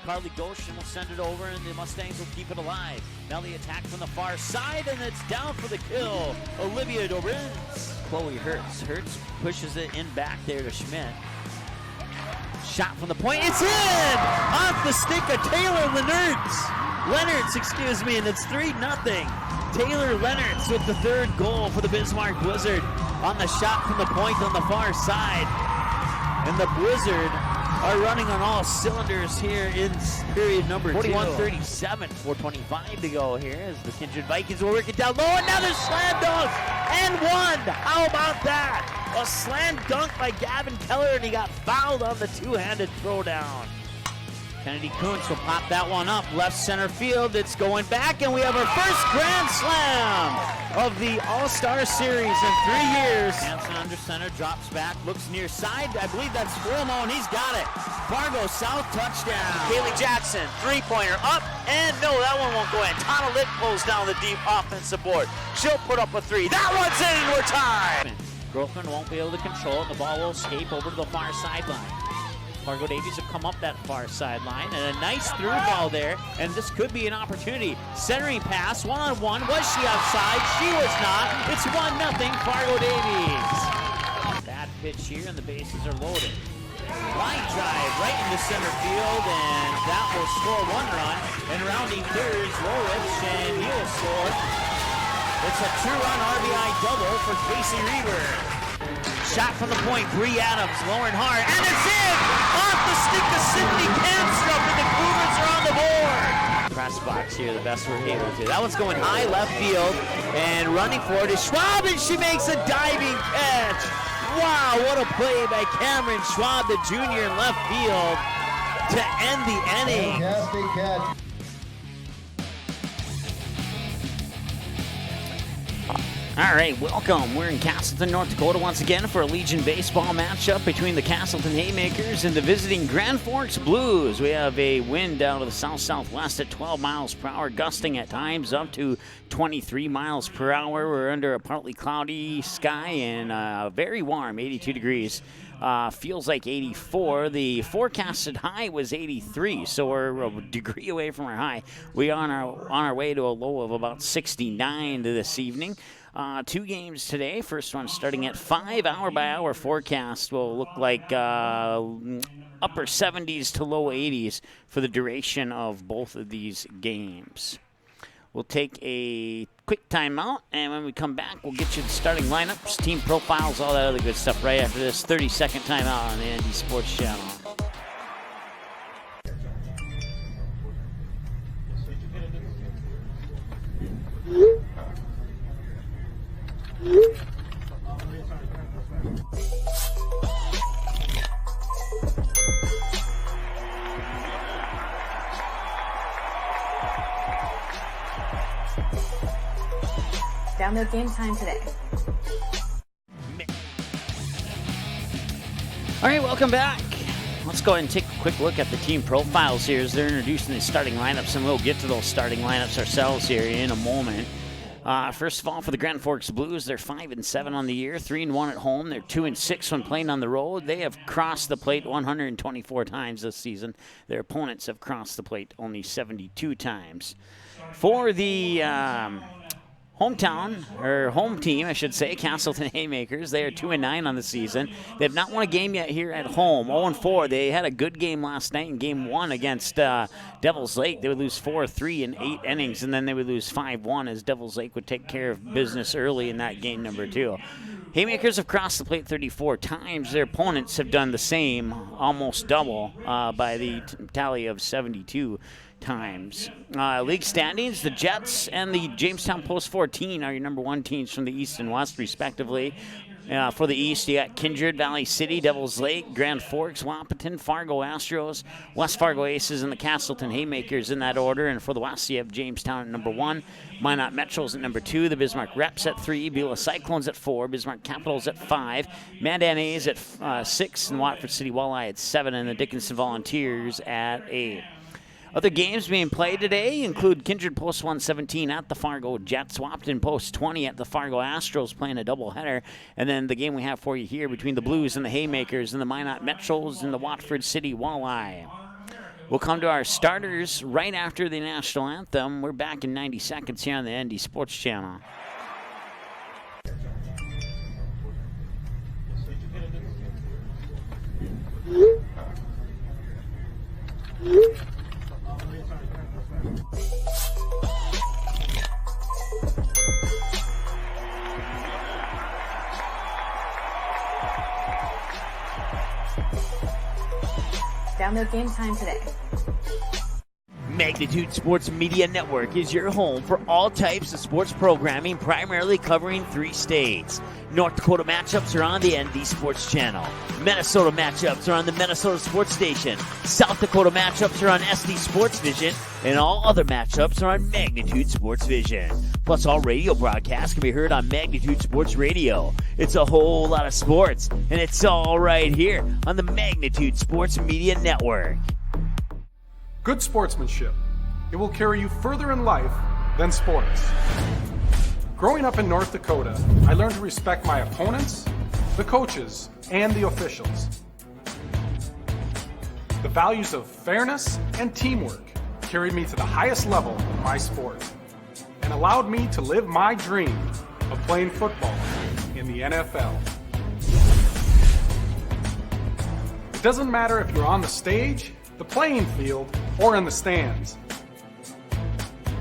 Carly Goshen will send it over, and the Mustangs will keep it alive. Now the attack from the far side, and it's down for the kill. Olivia Dorenz. Chloe Hertz. Hertz pushes it in back there to Schmidt. Shot from the point. It's in! Off the stick of Taylor Lennertz, excuse me, and it's 3-0. Taylor Lennertz with the third goal for the Bismarck Blizzard on the shot from the point on the far side. And the Blizzard are running on all cylinders here in period number 41-37, 4:25 to go here as the Kindred Vikings will work it down low. Another slam dunk and one. How about that? A slam dunk by Gavin Keller, and he got fouled on the two-handed throwdown. Kennedy Kuntz will pop that one up left center field. It's going back, and we have our first grand slam of the All-Star Series in 3 years. Hansen under center, drops back, looks near side. I believe that's Wilmo, and he's got it. Fargo South touchdown. Kaylee Jackson, three-pointer up, and no, that one won't go in. Tana Litt pulls down the deep offensive board. She'll put up a three. That one's in, we're tied. Groffman won't be able to control it. The ball will escape over to the far sideline. Fargo Davies will come up that far sideline, and a nice through ball there, and this could be an opportunity. Centering pass, one-on-one. Was she outside? She was not. It's 1-0 Fargo Davies. Bad pitch here, and the bases are loaded. Line drive right into center field, and that will score one run. And rounding thirds, Lorich, and he'll score. It's a two-run RBI double for Casey Reber. Shot from the point, Bree Adams, lowering hard, and it's in! Off the stick of Sydney Kamstrup, and the Cougars are on the board! Press box here, the best we're able to. That one's going high left field, and running for it is Schwab, and she makes a diving catch! Wow, what a play by Cameron Schwab, the junior in left field, to end the inning. Fantastic catch. All right, welcome. We're in Casselton, North Dakota once again for a Legion baseball matchup between the Casselton Haymakers and the visiting Grand Forks Blues. We have a wind out of the south-southwest at 12 miles per hour, gusting at times up to 23 miles per hour. We're under a partly cloudy sky and very warm, 82 degrees. Feels like 84. The forecasted high was 83, so we're a degree away from our high. We are on our way to a low of about 69 this evening. 2 games today. First one starting at 5. Hour-by-hour forecast will look like upper 70s to low 80s for the duration of both of these games. We'll take a quick timeout, and when we come back, we'll get you the starting lineups, team profiles, all that other good stuff right after this 30-second timeout on the ND Sports Channel. Download Game Time today. All right, welcome back. Let's go ahead and take a quick look at the team profiles here as they're introducing the starting lineups, and we'll get to those starting lineups ourselves here in a moment. First of all, for the Grand Forks Blues, they're 5-7 on the year, 3-1 at home. They're 2-6 when playing on the road. They have crossed the plate 124 times this season. Their opponents have crossed the plate only 72 times. For the home team, I should say, Casselton Haymakers. They are 2-9 on the season. They have not won a game yet here at home. 0-4. They had a good game last night in Game 1 against Devils Lake. They would lose 4-3 in 8 innings, and then they would lose 5-1 as Devils Lake would take care of business early in that game number 2. Haymakers have crossed the plate 34 times. Their opponents have done the same, almost double, by the tally of 72 times. League standings, the Jets and the Jamestown Post 14 are your number 1 teams from the East and West, respectively. For the East, you got Kindred, Valley City, Devils Lake, Grand Forks, Wahpeton, Fargo Astros, West Fargo Aces, and the Casselton Haymakers in that order. And for the West, you have Jamestown at number 1, Minot Metros at number 2, the Bismarck Reps at 3, Beulah Cyclones at 4, Bismarck Capitals at 5, Mandan A's at 6, and Watford City Walleye at 7, and the Dickinson Volunteers at 8. Other games being played today include Kindred Post 117 at the Fargo Jets, Wahpeton Post 20 at the Fargo Astros playing a doubleheader, and then the game we have for you here between the Blues and the Haymakers and the Minot Metros and the Watford City Walleye. We'll come to our starters right after the national anthem. We're back in 90 seconds here on the ND Sports Channel. Download Game Time today. Magnitude Sports Media Network is your home for all types of sports programming, primarily covering 3 states. North Dakota matchups are on the ND Sports Channel. Minnesota matchups are on the Minnesota Sports Station. South Dakota matchups are on SD Sports Vision. And all other matchups are on Magnitude Sports Vision. Plus, all radio broadcasts can be heard on Magnitude Sports Radio. It's a whole lot of sports, and it's all right here on the Magnitude Sports Media Network. Good sportsmanship. It will carry you further in life than sports. Growing up in North Dakota, I learned to respect my opponents, the coaches, and the officials. The values of fairness and teamwork carried me to the highest level of my sport and allowed me to live my dream of playing football in the NFL. It doesn't matter if you're on the stage, the playing field, or in the stands.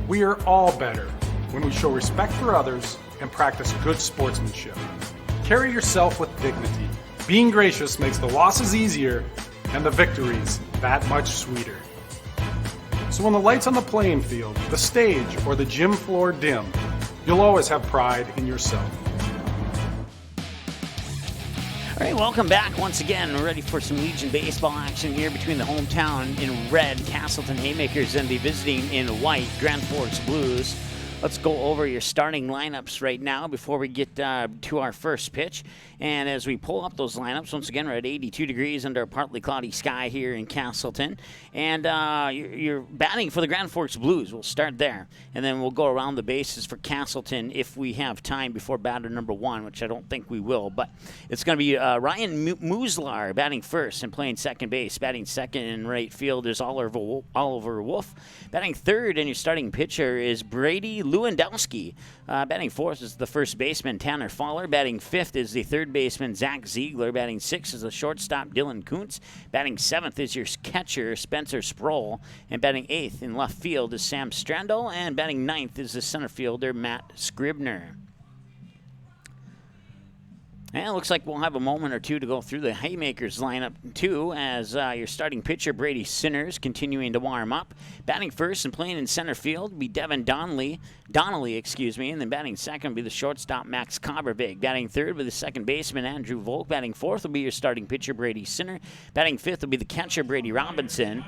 We are all better when we show respect for others and practice good sportsmanship. Carry yourself with dignity. Being gracious makes the losses easier and the victories that much sweeter. So when the lights on the playing field, the stage, or the gym floor dim, you'll always have pride in yourself. All right, welcome back once again. We're ready for some Legion baseball action here between the hometown in red, Casselton Haymakers, and the visiting in white, Grand Forks Blues. Let's go over your starting lineups right now before we get to our first pitch. And as we pull up those lineups, once again, we're at 82 degrees under a partly cloudy sky here in Casselton. And you're batting for the Grand Forks Blues. We'll start there. And then we'll go around the bases for Casselton if we have time before batter number 1, which I don't think we will. But it's going to be Ryan Muslar batting first and playing second base. Batting second in right field is Oliver Wolf. Batting third and your starting pitcher is Brady Lewandowski. Batting fourth is the first baseman, Tanner Faller. Batting fifth is the third baseman, Zach Ziegler. Batting sixth is the shortstop, Dylan Kuntz. Batting seventh is your catcher, Spencer Sproul. And batting eighth in left field is Sam Strandel. And batting ninth is the center fielder, Matt Scribner. And it looks like we'll have a moment or two to go through the Haymakers lineup, too, as your starting pitcher, Brady Sinners, continuing to warm up. Batting first and playing in center field will be Devin Donnelly, and then batting second will be the shortstop, Max Cobbervig. Batting third will be the second baseman, Andrew Volk. Batting fourth will be your starting pitcher, Brady Sinner. Batting fifth will be the catcher, Brady Robinson.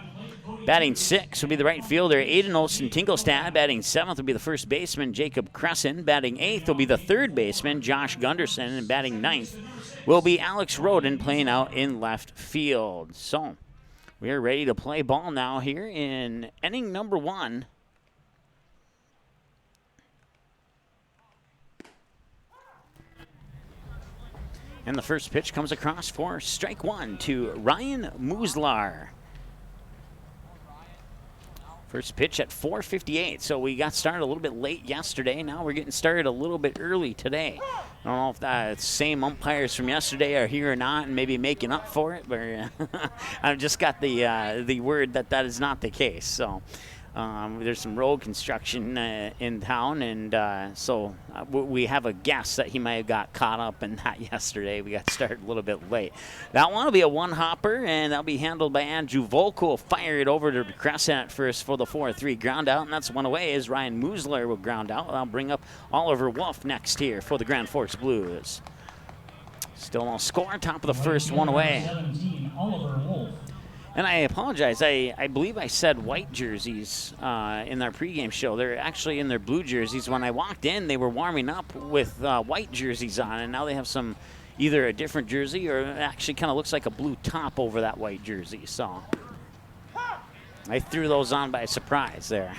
Batting sixth will be the right fielder, Aiden Olsen-Tingelstad. Batting seventh will be the first baseman, Jacob Crescent. Batting eighth will be the third baseman, Josh Gunderson. And batting ninth will be Alex Roden playing out in left field. So we are ready to play ball now here in inning number 1. And the first pitch comes across for strike 1 to Ryan Muslar. First pitch at 4:58, so we got started a little bit late yesterday. Now we're getting started a little bit early today. I don't know if the same umpires from yesterday are here or not and maybe making up for it, but I've just got the word that is not the case. So there's some road construction in town, and so we have a guess that he might have got caught up in that yesterday. We got started a little bit late. That one will be a one-hopper, and that'll be handled by Andrew Volk, who will fire it over to Crescent at first for the 4-3 ground out, and that's one away as Ryan Musler will ground out. I'll bring up Oliver Wolf next here for the Grand Forks Blues. Still no score, top of the first, one away. 17, Oliver Wolf. And I apologize. I believe I said white jerseys in our pregame show. They're actually in their blue jerseys. When I walked in, they were warming up with white jerseys on, and now they have some either a different jersey or it actually kind of looks like a blue top over that white jersey. So I threw those on by surprise there.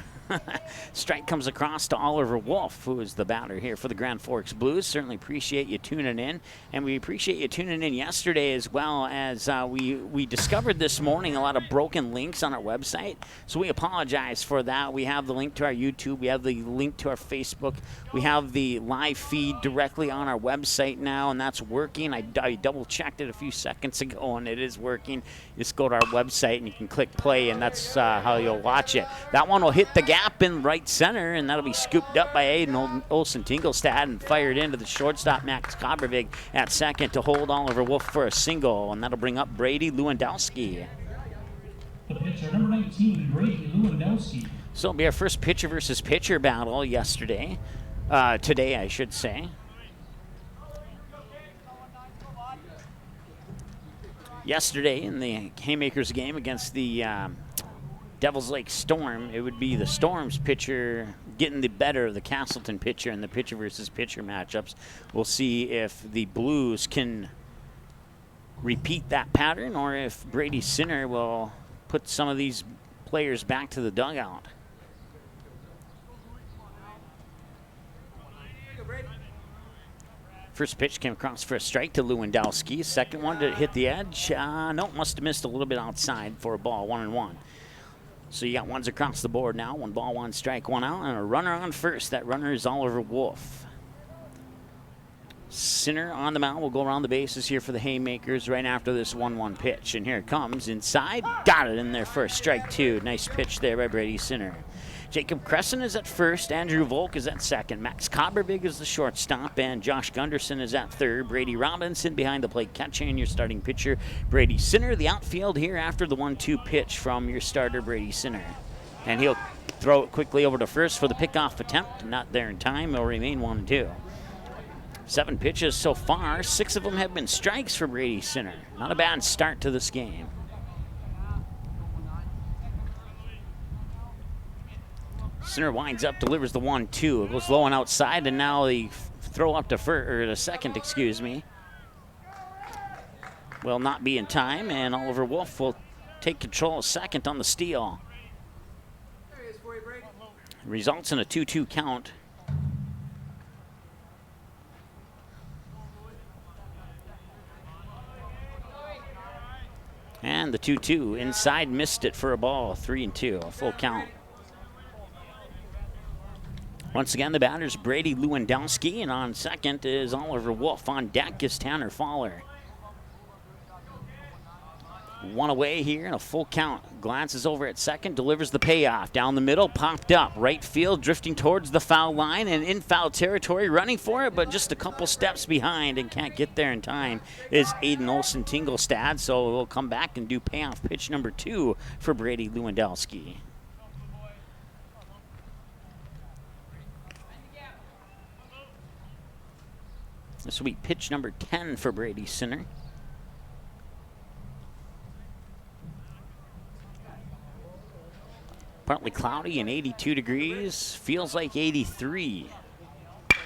Strike comes across to Oliver Wolf, who is the batter here for the Grand Forks Blues. Certainly appreciate you tuning in, and we appreciate you tuning in yesterday as well, as we discovered this morning a lot of broken links on our website, so we apologize for that. We have the link to our YouTube, we have the link to our Facebook, we have the live feed directly on our website now, and that's working. I double-checked it a few seconds ago, and it is working. Just go to our website, and you can click play, and that's how you'll watch it. That one will hit the gap in right center, and that'll be scooped up by Aiden Olsen-Tingelstad and fired into the shortstop, Max Kobervig, at second to hold Oliver Wolf for a single, and that'll bring up Brady Lewandowski. The pitcher, number 19, Brady Lewandowski. So it'll be our first pitcher versus pitcher battle today, I should say. Yesterday in the Haymakers game against the Devils Lake Storm, it would be the Storm's pitcher getting the better of the Casselton pitcher in the pitcher versus pitcher matchups. We'll see if the Blues can repeat that pattern, or if Brady Sinner will put some of these players back to the dugout. First pitch came across for a strike to Lewandowski. Second one, did it hit the edge? No, must have missed a little bit outside for a ball, 1-1. So you got ones across the board now. 1 ball, 1 strike, 1 out, and a runner on first. That runner is Oliver Wolf. Sinner on the mound will go around the bases here for the Haymakers right after this 1-1 pitch. And here it comes inside. Got it in there for a strike 2. Nice pitch there by Brady Sinner. Jacob Crescent is at first. Andrew Volk is at second. Max Kobervig is the shortstop. And Josh Gunderson is at third. Brady Robinson behind the plate catching your starting pitcher, Brady Sinner. The outfield here after the 1-2 pitch from your starter, Brady Sinner. And he'll throw it quickly over to first for the pickoff attempt. Not there in time. It'll remain 1-2. 7 pitches so far. 6 of them have been strikes for Brady Sinner. Not a bad start to this game. Sinner winds up, delivers the 1-2. It goes low and outside, and now the throw up to the second, excuse me, will not be in time, and Oliver Wolf will take control of second on the steal. Results in a 2-2 count. And the 2-2 inside, missed it for a ball, 3-2, a full count. Once again, the batter's Brady Lewandowski, and on second is Oliver Wolf. On deck is Tanner Fowler. 1 away here and a full count. Glances over at second, delivers the payoff. Down the middle, popped up. Right field, drifting towards the foul line and in foul territory, running for it, but just a couple steps behind and can't get there in time is Aiden Olsen-Tingelstad. So we'll come back and do payoff pitch number 2 for Brady Lewandowski. This will be pitch number 10 for Brady Sinner. Partly cloudy and 82 degrees. Feels like 83.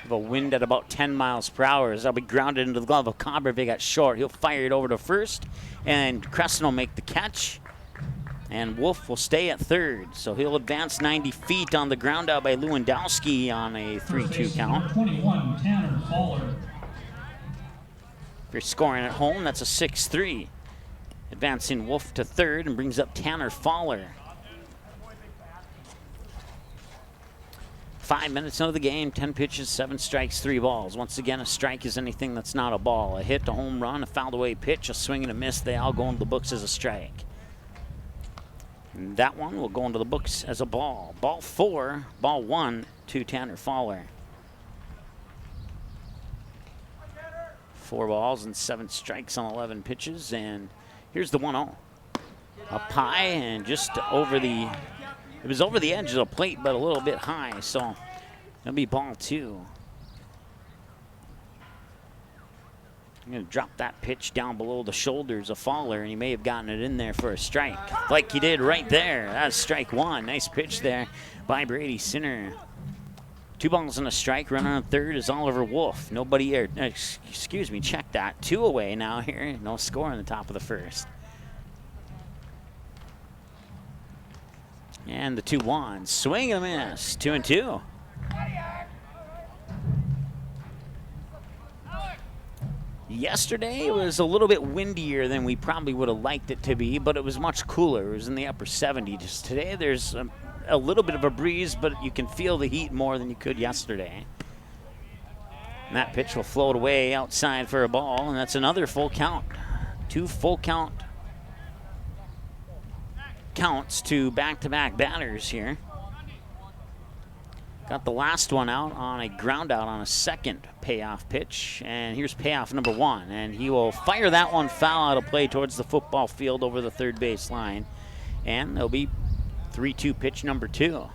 Have a wind at about 10 miles per hour as that'll be grounded into the glove of Kobervig at short. He'll fire it over to first, and Crescent will make the catch. And Wolf will stay at third. So he'll advance 90 feet on the ground out by Lewandowski on a 3-2 count. 21, Tanner Fowler. If you're scoring at home, that's a 6-3. Advancing Wolf to third and brings up Tanner Fowler. 5 minutes into the game, 10 pitches, 7 strikes, 3 balls. Once again, a strike is anything that's not a ball. A hit, a home run, a fouled away pitch, a swing and a miss, they all go into the books as a strike. And that one will go into the books as a ball. Ball 4, ball 1 to Tanner Fowler. 4 balls and 7 strikes on 11 pitches, and here's the 1-0. Up high and just over the, it was over the edge of the plate, but a little bit high, so it'll be ball 2. I'm going to drop that pitch down below the shoulders of Fowler, and he may have gotten it in there for a strike, like he did right there. That's strike 1. Nice pitch there by Brady Sinner. 2 balls and a strike. Runner on third is Oliver Wolf. Nobody here. Excuse me, check that. 2 away now here. No score in the top of the first. And the 2-1. Swing and a miss. 2-2. Yesterday it was a little bit windier than we probably would have liked it to be, but it was much cooler. It was in the upper 70s. Today there's a little bit of a breeze, but you can feel the heat more than you could yesterday. And that pitch will float away outside for a ball, and that's another full count. 2 full count counts to back-to-back batters here. Got the last one out on a ground out on a second payoff pitch. And here's payoff number 1. And he will fire that one foul out of play towards the football field over the third base line. And there'll be 3-2 pitch number 2.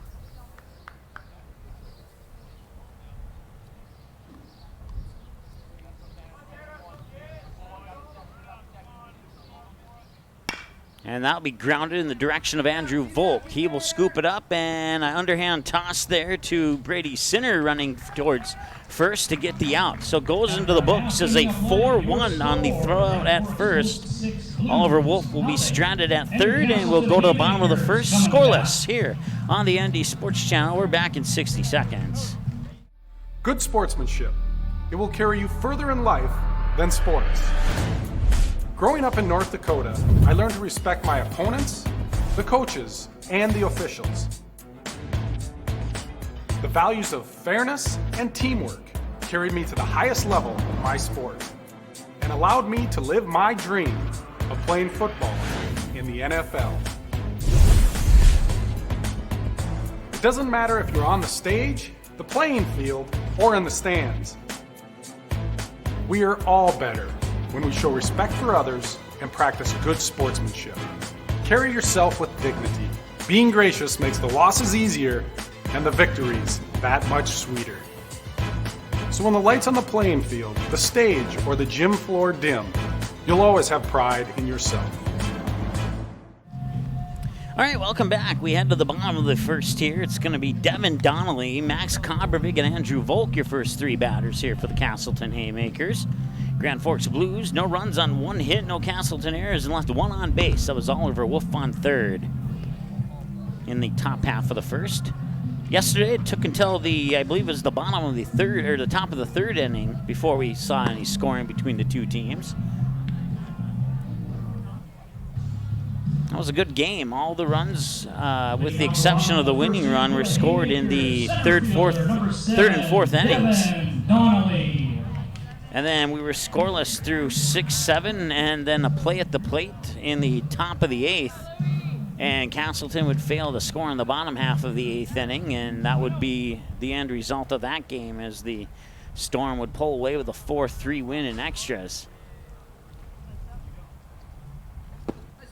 And that'll be grounded in the direction of Andrew Volk. He will scoop it up, and an underhand toss there to Brady Sinner running towards first to get the out. So goes into the books as a 4-1 on the throwout at first. Oliver Wolf will be stranded at third, and we'll go to the bottom of the first, scoreless here on the ND Sports Channel. We're back in 60 seconds. Good sportsmanship. It will carry you further in life than sports. Growing up in North Dakota, I learned to respect my opponents, the coaches, and the officials. The values of fairness and teamwork carried me to the highest level of my sport and allowed me to live my dream of playing football in the NFL. It doesn't matter if you're on the stage, the playing field, or in the stands. We are all better when we show respect for others and practice good sportsmanship. Carry yourself with dignity. Being gracious makes the losses easier and the victories that much sweeter. So when the lights on the playing field, the stage, or the gym floor dim, you'll always have pride in yourself. All right, welcome back. We head to the bottom of the first here. It's going to be Devin Donnelly, Max Kobervig, and Andrew Volk, your first 3 batters here for the Casselton Haymakers. Grand Forks Blues, no runs on 1 hit, no Casselton errors, and left 1 on base. That was Oliver Wolf on third in the top half of the first. Yesterday, it took until I believe it was the bottom of the third, or the top of the third inning before we saw any scoring between the 2 teams. That was a good game. All the runs, with the exception of the winning run, were scored in the third and fourth innings. And then we were scoreless through 6, 7, and then a play at the plate in the top of the 8th. And Casselton would fail to score in the bottom half of the 8th inning, and that would be the end result of that game as the Storm would pull away with a 4-3 win in extras.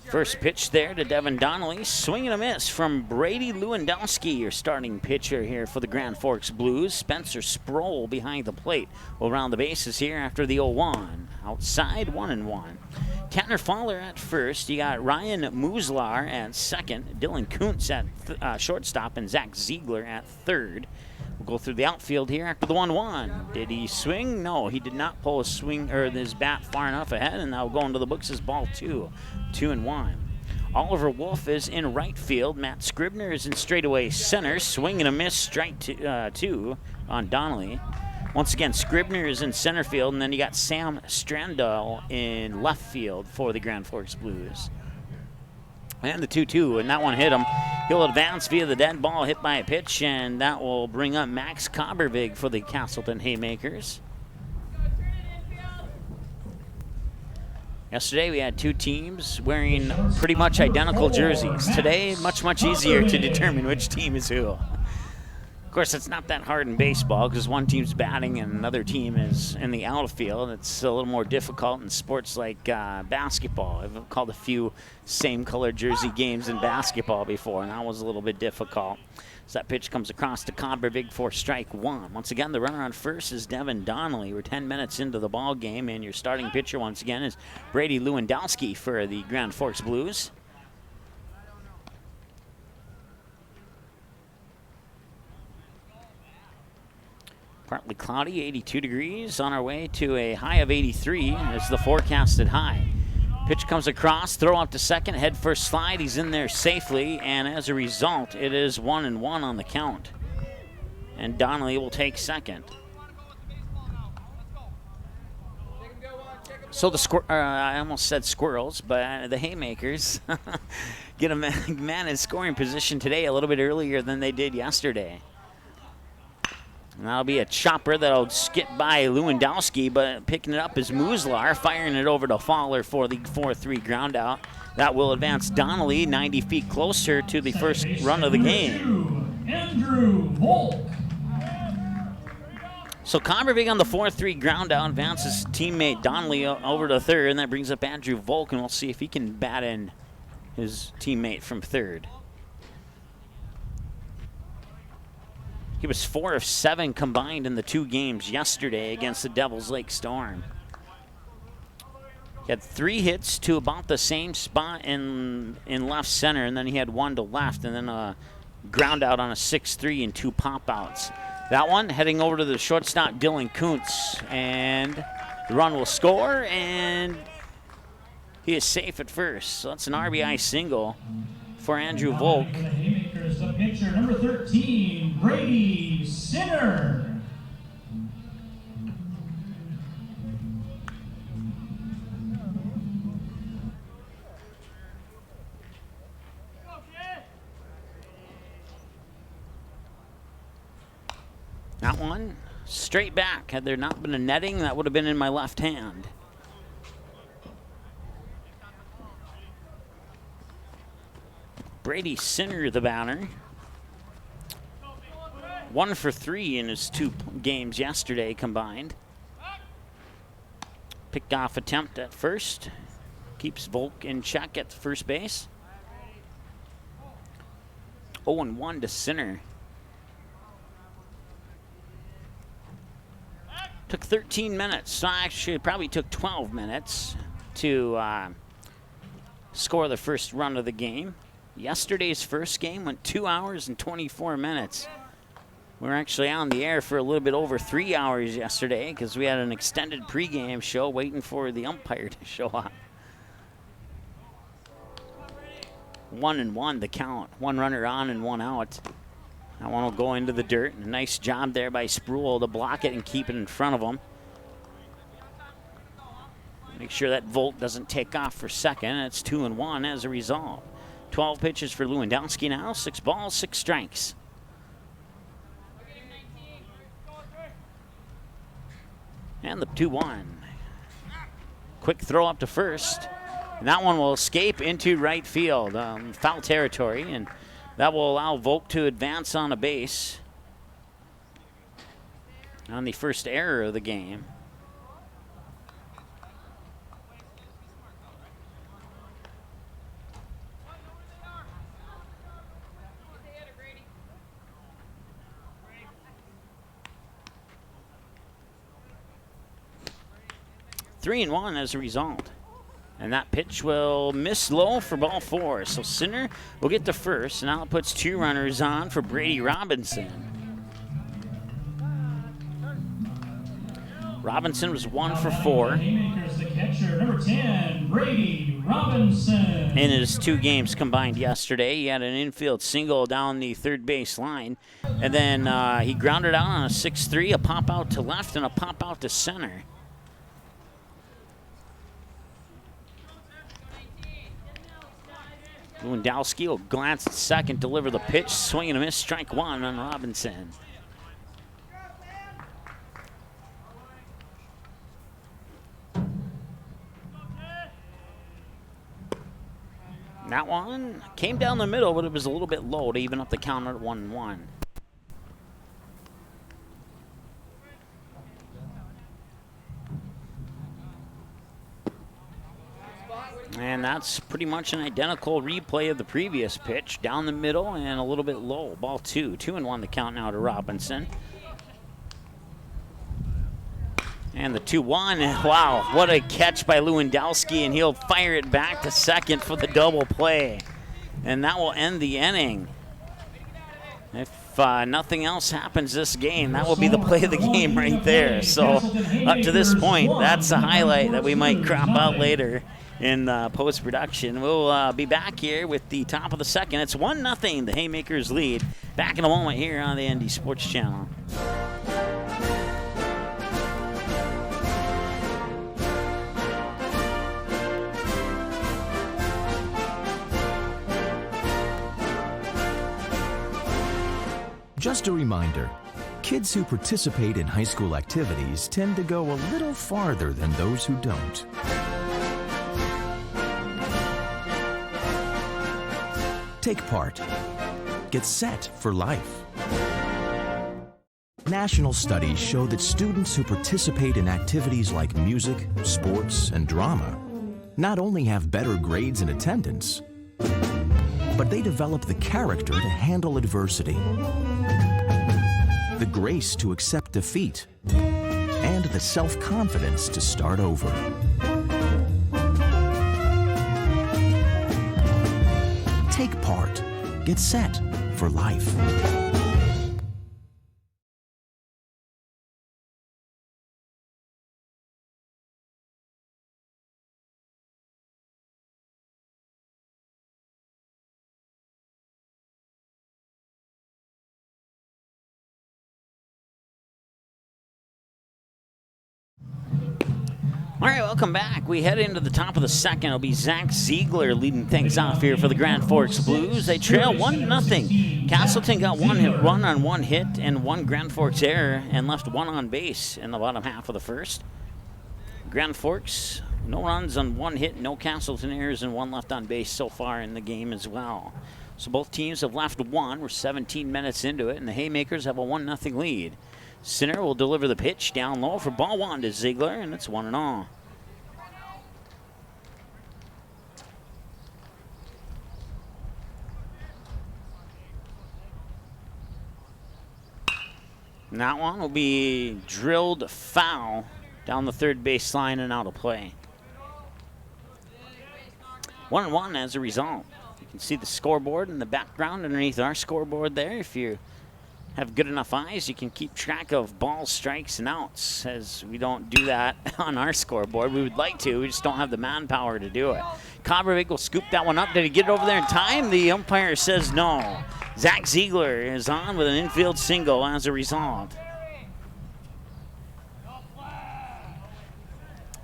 First pitch there to Devin Donnelly. Swing and a miss from Brady Lewandowski, your starting pitcher here for the Grand Forks Blues. Spencer Sproul behind the plate will round the bases here after the 0-1. Outside, 1-1. Tanner Fowler at first. You got Ryan Muslar at second. Dylan Kuntz at shortstop, and Zach Ziegler at third. We'll go through the outfield here after the 1-1. Did he swing? No, he did not pull his bat far enough ahead, and now going to the books is ball 2. 2-1. Oliver Wolf is in right field. Matt Scribner is in straightaway center. Swing and a miss, strike 2 on Donnelly. Once again, Scribner is in center field, and then you got Sam Strandall in left field for the Grand Forks Blues. And the 2-2, and that one hit him. He'll advance via the dead ball hit by a pitch, and that will bring up Max Kobervig for the Casselton Haymakers. Yesterday we had 2 teams wearing pretty much identical jerseys. Today, much easier to determine which team is who. Of course, it's not that hard in baseball because one team's batting and another team is in the outfield. It's a little more difficult in sports like basketball. I've called a few same-colored jersey games in basketball before, and that was a little bit difficult. So that pitch comes across to Kobervig for strike 1. Once again, the runner on first is Devin Donnelly. We're 10 minutes into the ball game, and your starting pitcher once again is Brady Lewandowski for the Grand Forks Blues. Partly cloudy, 82 degrees, on our way to a high of 83 as the forecasted high. Pitch comes across, throw out to second, head first slide. He's in there safely, and as a result, it is 1-1 on the count. And Donnelly will take second. So I almost said Squirrels, but the Haymakers get a man in scoring position today a little bit earlier than they did yesterday. And that'll be a chopper that'll skip by Lewandowski, but picking it up is Muslar, firing it over to Fowler for the 4-3 ground out. That will advance Donnelly 90 feet closer to the first run of the game. Andrew Volk. So Convervig on the 4-3 ground out advances teammate Donnelly over to third, and that brings up Andrew Volk, and we'll see if he can bat in his teammate from third. He was 4 of 7 combined in the 2 games yesterday against the Devils Lake Storm. He had 3 hits to about the same spot in left center, and then he had 1 to left, and then a ground out on a 6-3 and 2 pop outs. That one heading over to the shortstop Dylan Kuntz, and the run will score, and he is safe at first. So that's an RBI single for Andrew Volk. The Haymakers, the pitcher, number 13, Brady Sinner. That one straight back. Had there not been a netting, that would have been in my left hand. Brady Sinner, the batter. 1 for 3 in his 2 games yesterday combined. Picked off attempt at first. Keeps Volk in check at first base. 0-1 to Sinner. Took 13 minutes. So actually, it probably took 12 minutes to score the first run of the game. Yesterday's first game went 2 hours and 24 minutes. We were actually on the air for a little bit over 3 hours yesterday because we had an extended pregame show waiting for the umpire to show up. 1-1 the count. 1 runner on and 1 out. That one will go into the dirt. A nice job there by Spruill to block it and keep it in front of him. Make sure that Volt doesn't take off for second. It's 2-1 as a result. 12 pitches for Lewandowski now. 6 balls, 6 strikes. And the 2-1. Quick throw up to first. And that one will escape into right field. Foul territory, and that will allow Volk to advance on a base on the first error of the game. Three and 1 as a result. And that pitch will miss low for ball 4. So Sinner will get to first. And now it puts 2 runners on for Brady Robinson. Robinson was 1 for 4. Haymakers, the catcher, number 10, Brady Robinson. In his 2 games combined yesterday, he had an infield single down the third base line. And then he grounded out on a 6-3, a pop out to left, and a pop out to center. Lewandowski will glance at second, deliver the pitch, swing and a miss, strike 1 on Robinson. That one came down the middle, but it was a little bit low to even up the count at 1-1. And that's pretty much an identical replay of the previous pitch. Down the middle and a little bit low. Ball 2. 2-1 the count now to Robinson. And the 2-1. Wow, what a catch by Lewandowski, and he'll fire it back to second for the double play. And that will end the inning. If nothing else happens this game, that will be the play of the game right there. So up to this point, that's a highlight that we might crop out later in post-production. We'll be back here with the top of the second. It's 1-0, the Haymakers lead. Back in a moment here on the ND Sports Channel. Just a reminder, kids who participate in high school activities tend to go a little farther than those who don't. Take part. Get set for life. National studies show that students who participate in activities like music, sports, and drama not only have better grades and attendance, but they develop the character to handle adversity, the grace to accept defeat, and the self-confidence to start over. Take part. Get set for life. All right, welcome back. We head into the top of the second. It'll be Zach Ziegler leading things off here for the Grand Forks Blues. They trail 1-0. Casselton got one on one hit and one Grand Forks error and left one on base in the bottom half of the first. Grand Forks, no runs on one hit, no Casselton errors, and one left on base so far in the game as well. So both teams have left one. We're 17 minutes into it, and the Haymakers have a 1-0 lead. Sinner will deliver the pitch down low for ball one to Ziegler, and it's 1-0. And that one will be drilled foul down the third base line and out of play. 1-1 as a result. You can see the scoreboard in the background underneath our scoreboard there. If you have good enough eyes, you can keep track of balls, strikes, and outs, as we don't do that on our scoreboard. We would like to, we just don't have the manpower to do it. Cobbervik will scoop that one up. Did he get it over there in time? The umpire says no. Zach Ziegler is on with an infield single as a result.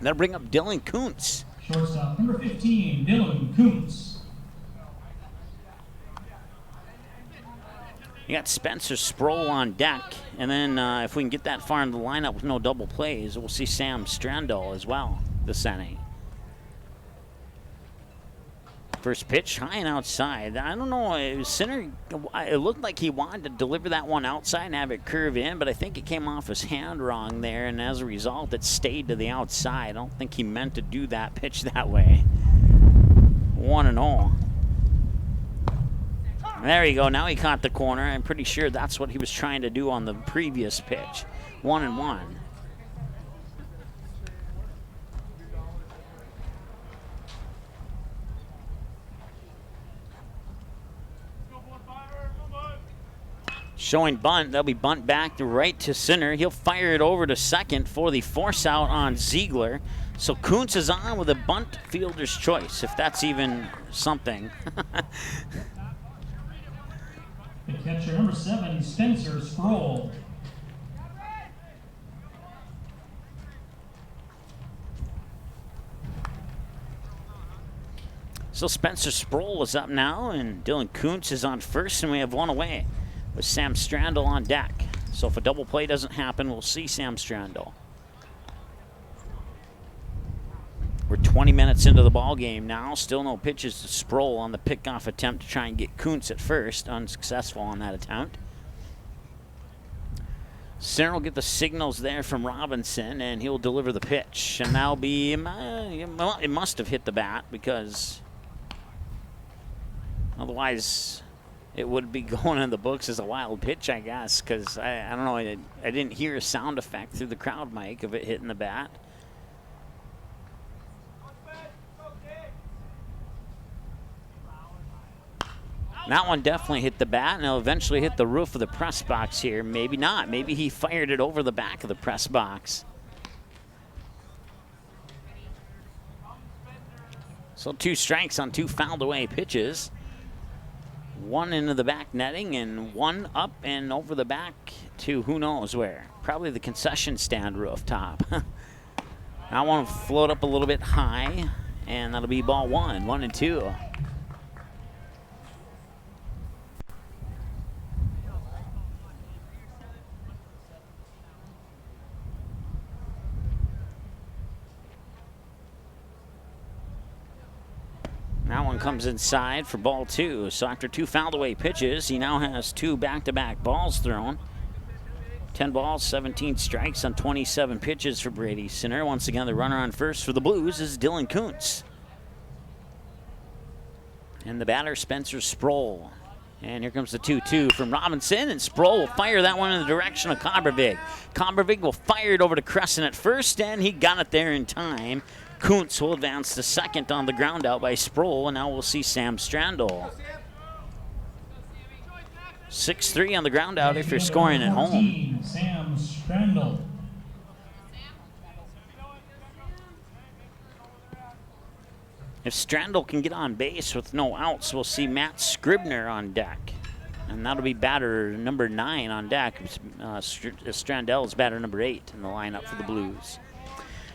That'll bring up Dylan Kuntz. Shortstop, number 15, Dylan Kuntz. You got Spencer Sproul on deck, and then if we can get that far in the lineup with no double plays, we'll see Sam Strandall as well this inning. First pitch, high and outside. I don't know, Sinner, it looked like he wanted to deliver that one outside and have it curve in, but I think it came off his hand wrong there, and as a result, it stayed to the outside. I don't think he meant to do that pitch that way. 1-0. There you go. Now he caught the corner. I'm pretty sure that's what he was trying to do on the previous pitch. 1-1. Showing bunt. That'll be bunt back to right to center. He'll fire it over to second for the force out on Ziegler. So Kuntz is on with a bunt fielder's choice, if that's even something. The catcher, number 7, Spencer Sproul. So Spencer Sproul is up now, and Dylan Kuntz is on first, and we have one away with Sam Strandall on deck. So if a double play doesn't happen, we'll see Sam Strandall. We're 20 minutes into the ball game now. Still no pitches to Sproul on the pickoff attempt to try and get Kuntz at first. Unsuccessful on that attempt. Sinner will get the signals there from Robinson, and he'll deliver the pitch. And that'll be, it must have hit the bat, because otherwise it would be going in the books as a wild pitch, I guess, because I don't know, I didn't hear a sound effect through the crowd mic of it hitting the bat. That one definitely hit the bat, and it'll eventually hit the roof of the press box here. Maybe not. Maybe he fired it over the back of the press box. So 2 strikes on 2 fouled away pitches. 1 into the back netting and 1 up and over the back to who knows where. Probably the concession stand rooftop. I want to float up a little bit high, and that'll be ball 1, 1-2. That one comes inside for ball 2. So after 2 fouled away pitches, he now has 2 back-to-back balls thrown. 10 balls, 17 strikes on 27 pitches for Brady Sinner. Once again, the runner on first for the Blues is Dylan Kuntz. And the batter, Spencer Sproul. And here comes the 2-2 from Robinson, and Sproul will fire that one in the direction of Kobervig. Kobervig will fire it over to Crescent at first, and he got it there in time. Kuntz will advance to second on the ground out by Sproul, and now we'll see Sam Strandl. 6-3 on the ground out if you're scoring at home. Sam Strandl. If Strandl can get on base with no outs, we'll see Matt Scribner on deck. And that'll be batter number 9 on deck. Strandl is batter number 8 in the lineup for the Blues.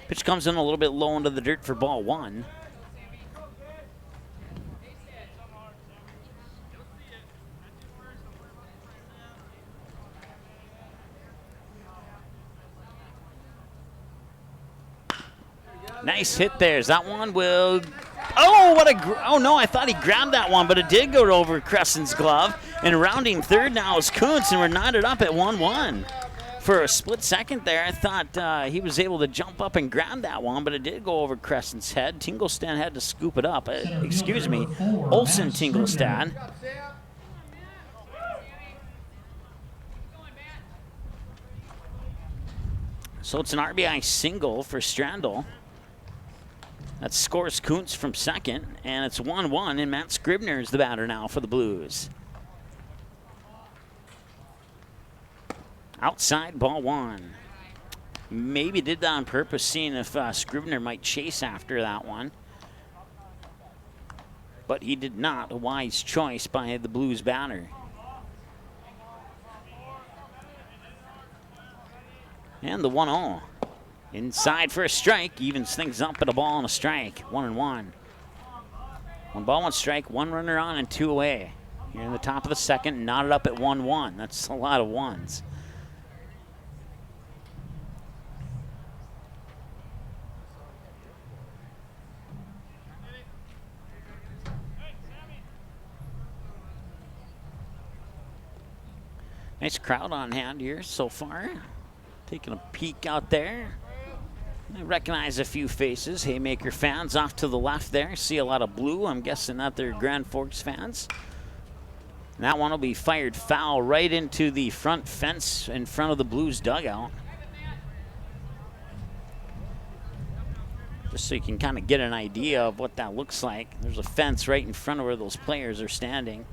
Pitch comes in a little bit low into the dirt for ball 1. Nice hit there. That one will... Oh, what a... Oh, no, I thought he grabbed that one, but it did go over Crescent's glove. And rounding third now is Kuntz, and we're knotted up at 1-1. For a split second there, I thought he was able to jump up and grab that one, but it did go over Crescent's head. Tinglestad had to scoop it up. Excuse me, Olsen Tinglestad. So it's an RBI single for Strandl. That scores Kuntz from second, and it's 1-1, and Matt Scribner is the batter now for the Blues. Outside, ball 1. Maybe did that on purpose, seeing if Scribner might chase after that one. But he did not. A wise choice by the Blues batter. And the 1-0. Inside for a strike. Evens things up at a ball and a strike. 1-1. 1 ball, 1 strike. 1 runner on and 2 away. Here in the top of the second, knotted up at 1-1. That's a lot of ones. Nice crowd on hand here so far. Taking a peek out there. I recognize a few faces. Haymaker fans off to the left there. See a lot of blue. I'm guessing that they're Grand Forks fans. And that one will be fired foul right into the front fence in front of the Blues dugout. Just so you can kind of get an idea of what that looks like. There's a fence right in front of where those players are standing.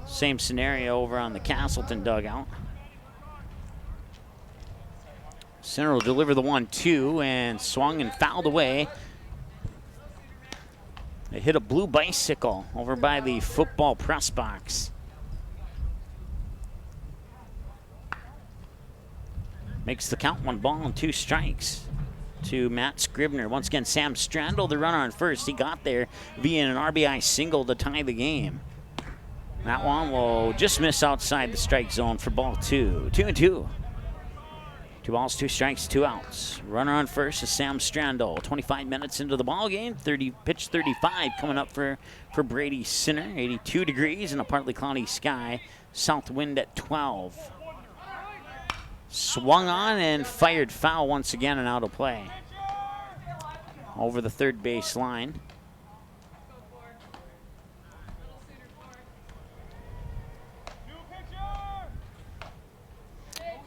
Same scenario over on the Casselton dugout. Center will deliver the 1-2 and swung and fouled away. They hit a blue bicycle over by the football press box. Makes the count 1 ball and 2 strikes to Matt Scribner. Once again, Sam Strandl, the runner on first. He got there via an RBI single to tie the game. That one will just miss outside the strike zone for ball 2. 2-2. 2 balls, 2 strikes, 2 outs. Runner on first is Sam Strandl. 25 minutes into the ball game. Pitch 35 coming up for Brady Sinner. 82 degrees and a partly cloudy sky. South wind at 12. Swung on and fired foul once again and out of play. Over the third base line.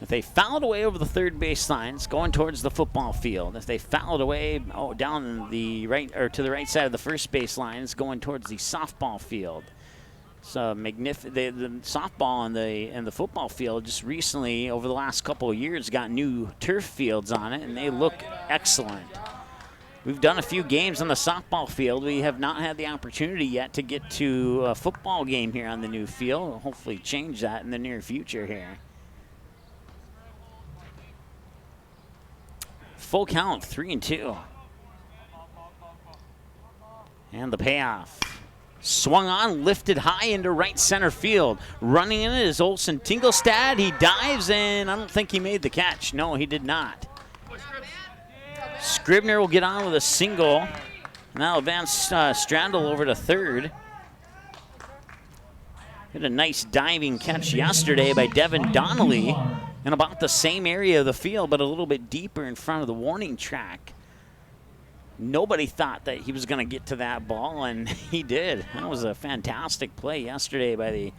If they foul it away over the third base line, it's going towards the football field. If they foul it away down the right or to the right side of the first base line, it's going towards the softball field. So the softball and the football field just recently, over the last couple of years, got new turf fields on it, and they look excellent. We've done a few games on the softball field. We have not had the opportunity yet to get to a football game here on the new field. We'll hopefully change that in the near future here. Full count, 3-2. And the payoff. Swung on, lifted high into right center field. Running in it is Olsen Tingelstad. He dives, and I don't think he made the catch. No, he did not. Scribner will get on with a single. Now advance Strandl over to third. Had a nice diving catch yesterday by Devin Donnelly in about the same area of the field, but a little bit deeper in front of the warning track. Nobody thought that he was going to get to that ball, and he did. That was a fantastic play yesterday by the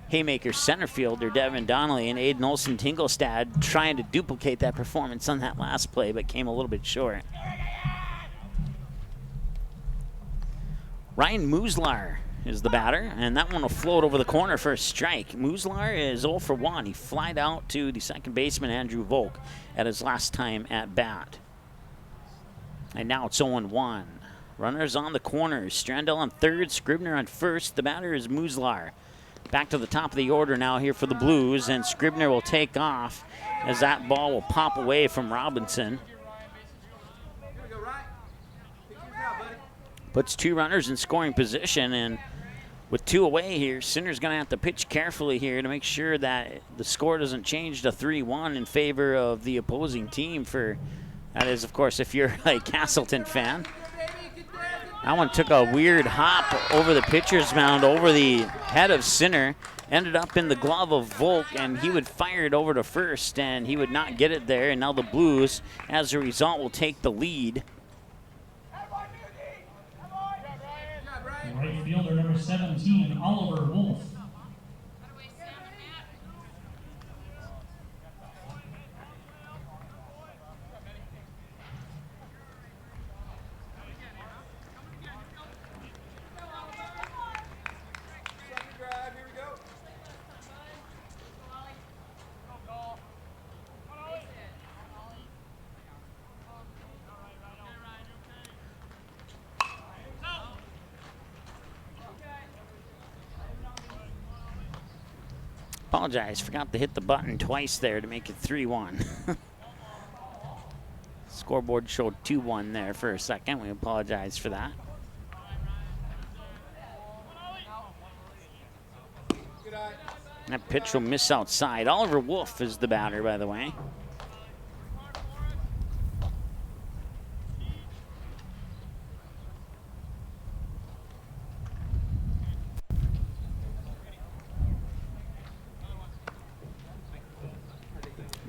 Haymakers center fielder, Devin Donnelly, and Aiden Olsen Tingelstad trying to duplicate that performance on that last play, but came a little bit short. Ryan Muslar is the batter, and that one will float over the corner for a strike. Muslar is 0 for 1. He flied out to the second baseman, Andrew Volk, at his last time at bat. And now it's 0-1. Runners on the corners. Strandl on third, Scribner on first. The batter is Muslar. Back to the top of the order now here for the Blues, and Scribner will take off as that ball will pop away from Robinson. Puts two runners in scoring position, and with two away here, Sinner's going to have to pitch carefully here to make sure that the score doesn't change to 3-1 in favor of the opposing team. That is, of course, if you're a Casselton fan. That one took a weird hop over the pitcher's mound, over the head of Sinner, ended up in the glove of Volk, and he would fire it over to first, and he would not get it there. And now the Blues, as a result, will take the lead. Right fielder number 17, Oliver Wolf. Apologize, forgot to hit the button twice there to make it 3-1. Scoreboard showed 2-1 there for a second. We apologize for that. That pitch will miss outside. Oliver Wolf is the batter, by the way.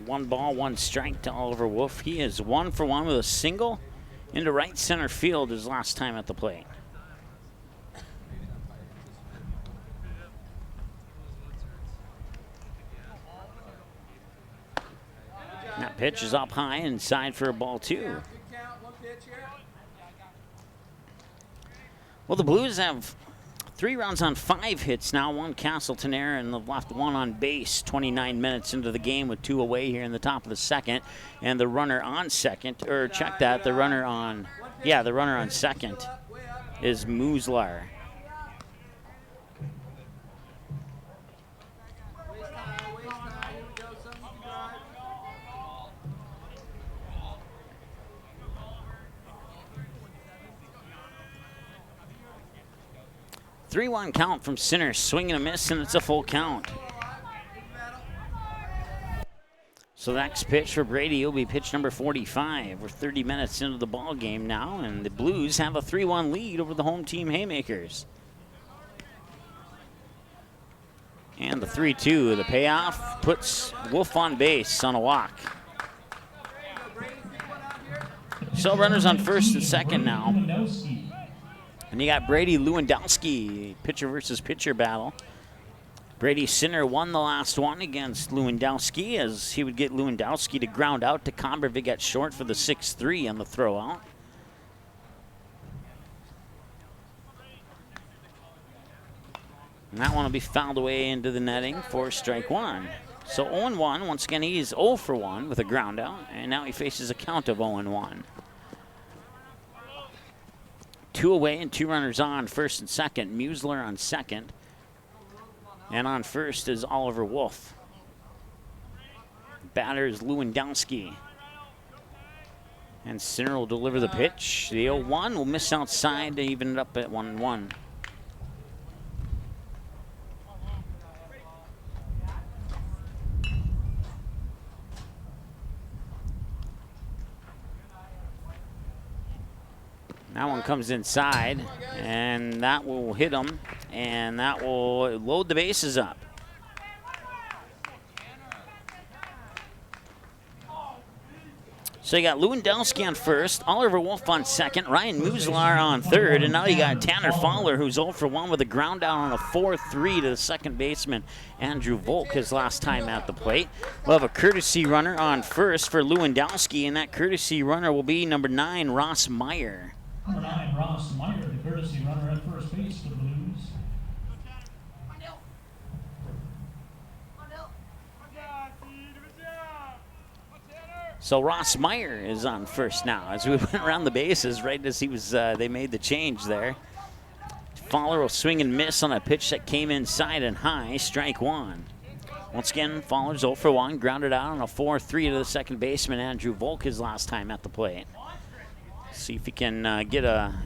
One ball, one strike to Oliver Wolf. He is 1 for 1 with a single into right center field his last time at the plate. That pitch is up high inside for a ball 2. Well, the Blues have 3 runs on 5 hits now, 1 Casselton error, and they've left 1 on base 29 minutes into the game with 2 away here in the top of the second. And the runner on second, or check that, the runner on second is Muslar. Three-one count from Sinner, swing and a miss, and it's a full count. So the next pitch for Brady will be pitch number 45. We're 30 minutes into the ball game now, and the Blues have a 3-1 lead over the home team Haymakers. And the 3-2, the payoff puts Wolf on base on a walk. So runners on first and second now. And you got Brady Lewandowski, pitcher versus pitcher battle. Brady Sinner won the last one against Lewandowski, as he would get Lewandowski to ground out to Combervig at short for the 6-3 on the throw out. And that one will be fouled away into the netting for strike 1. So 0-1, once again he's 0 for 1 with a ground out, and now he faces a count of 0-1. 2 away and 2 runners on, first and second. Musler on second. And on first is Oliver Wolf. Batter is Lewandowski. And Sinner will deliver the pitch. The 0-1 will miss outside to even it up at 1-1. That one comes inside, and that will hit him, and that will load the bases up. So you got Lewandowski on first, Oliver Wolf on second, Ryan Muslar on third, and now you got Tanner Fowler, who's 0 for 1 with a ground out on a 4-3 to the second baseman, Andrew Volk, his last time at the plate. We'll have a courtesy runner on first for Lewandowski, and that courtesy runner will be number 9, Ross Meyer. Number 9, Ross Meyer, the courtesy runner at first base for the Blues. So Ross Meyer is on first now as we went around the bases right as he was. They made the change there. Fowler will swing and miss on a pitch that came inside and high, strike 1. Once again, Fowler's 0 for 1, grounded out on a 4-3 to the second baseman, Andrew Volk, his last time at the plate. See if he can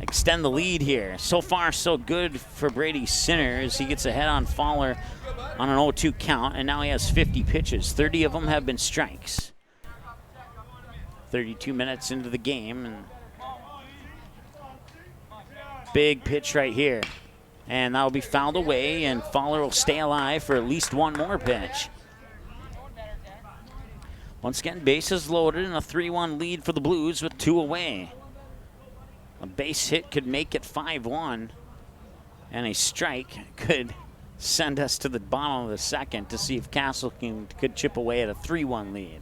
extend the lead here. So far, so good for Brady Sinner as he gets ahead on Fowler on an 0-2 count, and now he has 50 pitches. 30 of them have been strikes. 32 minutes into the game, and big pitch right here. And that'll be fouled away, and Fowler will stay alive for at least one more pitch. Once again, bases loaded and a 3-1 lead for the Blues with 2 away. A base hit could make it 5-1, and a strike could send us to the bottom of the second to see if Casselton could chip away at a 3-1 lead.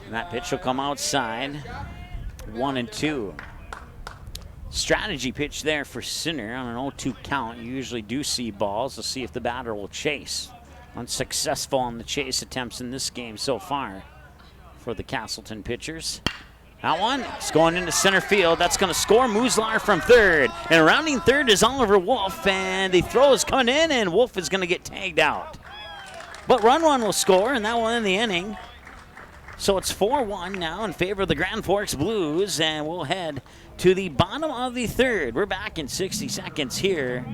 And that pitch will come outside, 1-2. Strategy pitch there for Sinner on an 0-2 count. You usually do see balls to see if the batter will chase. Unsuccessful on the chase attempts in this game so far for the Casselton pitchers. That one is going into center field. That's going to score Muslar from third. And rounding third is Oliver Wolf, and the throw is coming in, and Wolf is going to get tagged out. But run one will score, and that one in the inning. So it's 4-1 now in favor of the Grand Forks Blues, and we'll head to the bottom of the third. We're back in 60 seconds here.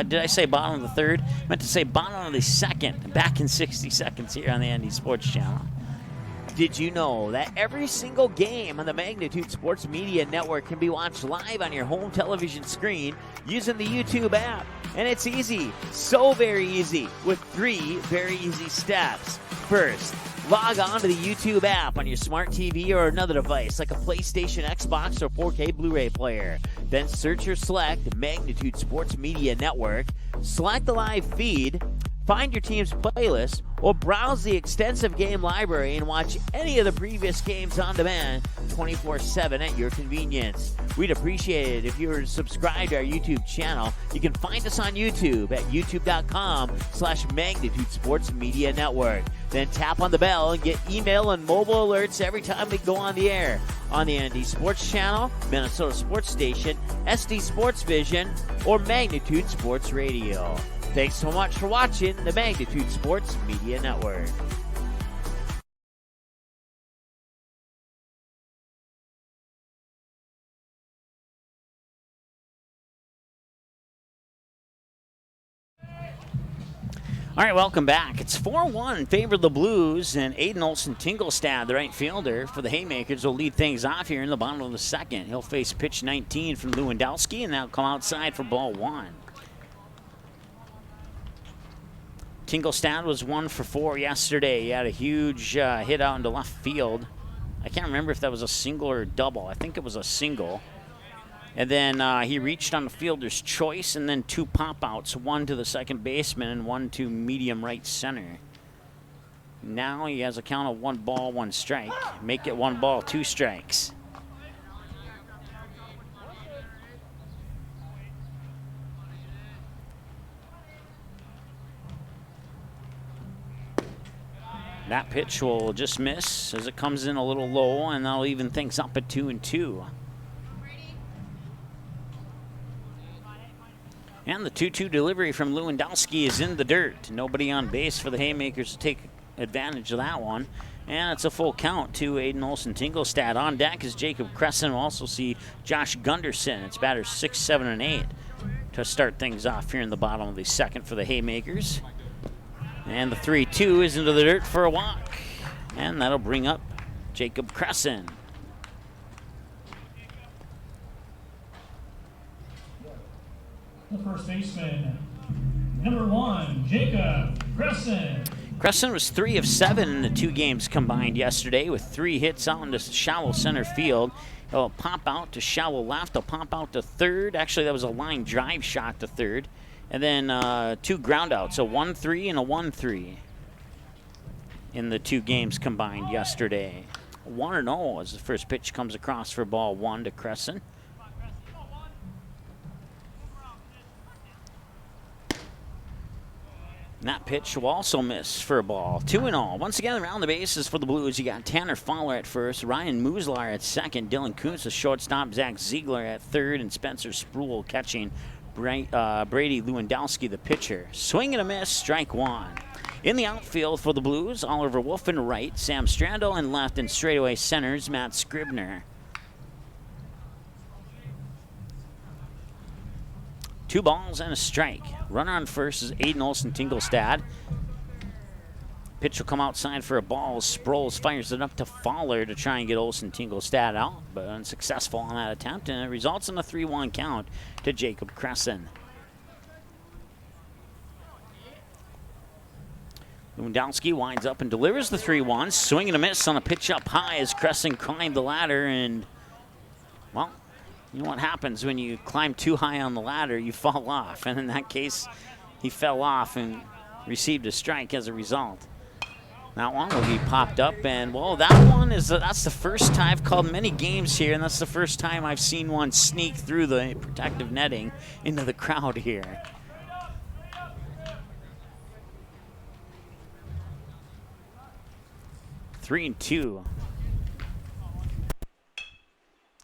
Did I say bottom of the third? I meant to say bottom of the second. Back in 60 seconds here on the Andy Sports Channel. Did you know that every single game on the Magnitude Sports Media Network can be watched live on your home television screen using the YouTube app? And it's easy, so very easy, with 3 very easy steps. First, log on to the YouTube app on your smart TV or another device like a PlayStation, Xbox, or 4K Blu-ray player. Then search or select Magnitude Sports Media Network, select the live feed, find your team's playlist, or browse the extensive game library and watch any of the previous games on demand 24/7 at your convenience. We'd appreciate it if you were to subscribe to our YouTube channel. You can find us on YouTube at youtube.com/Magnitude Sports Media Network. Then tap on the bell and get email and mobile alerts every time we go on the air. On the ND Sports Channel, Minnesota Sports Station, SD Sports Vision, or Magnitude Sports Radio. Thanks so much for watching the Magnitude Sports Media Network. All right, welcome back. It's 4-1 in favor of the Blues, and Aiden Olsen-Tingelstad, the right fielder for the Haymakers, will lead things off here in the bottom of the second. He'll face pitch 19 from Lewandowski, and that'll come outside for ball 1. Tingelstad was 1 for 4 yesterday. He had a huge hit out into left field. I can't remember if that was a single or a double. I think it was a single. And then he reached on the fielder's choice, and then 2 pop-outs, 1 to the second baseman and 1 to medium right center. Now he has a count of 1 ball, 1 strike. Make it 1 ball, 2 strikes. That pitch will just miss as it comes in a little low, and that'll even things up at 2-2. And the 2-2 delivery from Lewandowski is in the dirt. Nobody on base for the Haymakers to take advantage of that one. And it's a full count to Aiden Olsen-Tingelstad. On deck is Jacob Crescent. We'll also see Josh Gunderson. It's batters 6, 7, and 8 to start things off here in the bottom of the second for the Haymakers. And the 3-2 is into the dirt for a walk. And that'll bring up Jacob Crescent. The first baseman, number 1, Jacob Crescent. Crescent was 3 of 7 in the 2 games combined yesterday with 3 hits out into shallow center field. He'll pop out to shallow left. He'll pop out to third. Actually, that was a line drive shot to third. And then 2 groundouts, a 1-3 and a 1-3 in the 2 games combined yesterday. 1-0 as the first pitch comes across for ball 1 to Crescent. And that pitch will also miss for a ball. 2-0. Once again, around the bases for the Blues, you got Tanner Fowler at first, Ryan Muslar at second, Dylan Kuntz the shortstop, Zach Ziegler at third, and Spencer Spruill catching Brady Lewandowski, the pitcher. Swing and a miss, strike 1. In the outfield for the Blues, Oliver Wolf in right, Sam Strandl in left, and straightaway centers, Matt Scribner. 2 balls and a strike. Runner on first is Aiden Olsen-Tingelstad. Pitch will come outside for a ball. Sproles fires it up to Fowler to try and get Olsen-Tingelstad out, but unsuccessful on that attempt, and it results in a 3-1 count to Jacob Crescent. Lewandowski winds up and delivers the 3-1. Swing and a miss on a pitch up high as Crescent climbed the ladder, and, well, you know what happens when you climb too high on the ladder, you fall off. And in that case, he fell off and received a strike as a result. That one will be popped up, and, well, that's the first time I've called many games here, and that's the first time I've seen one sneak through the protective netting into the crowd here. Three and 2.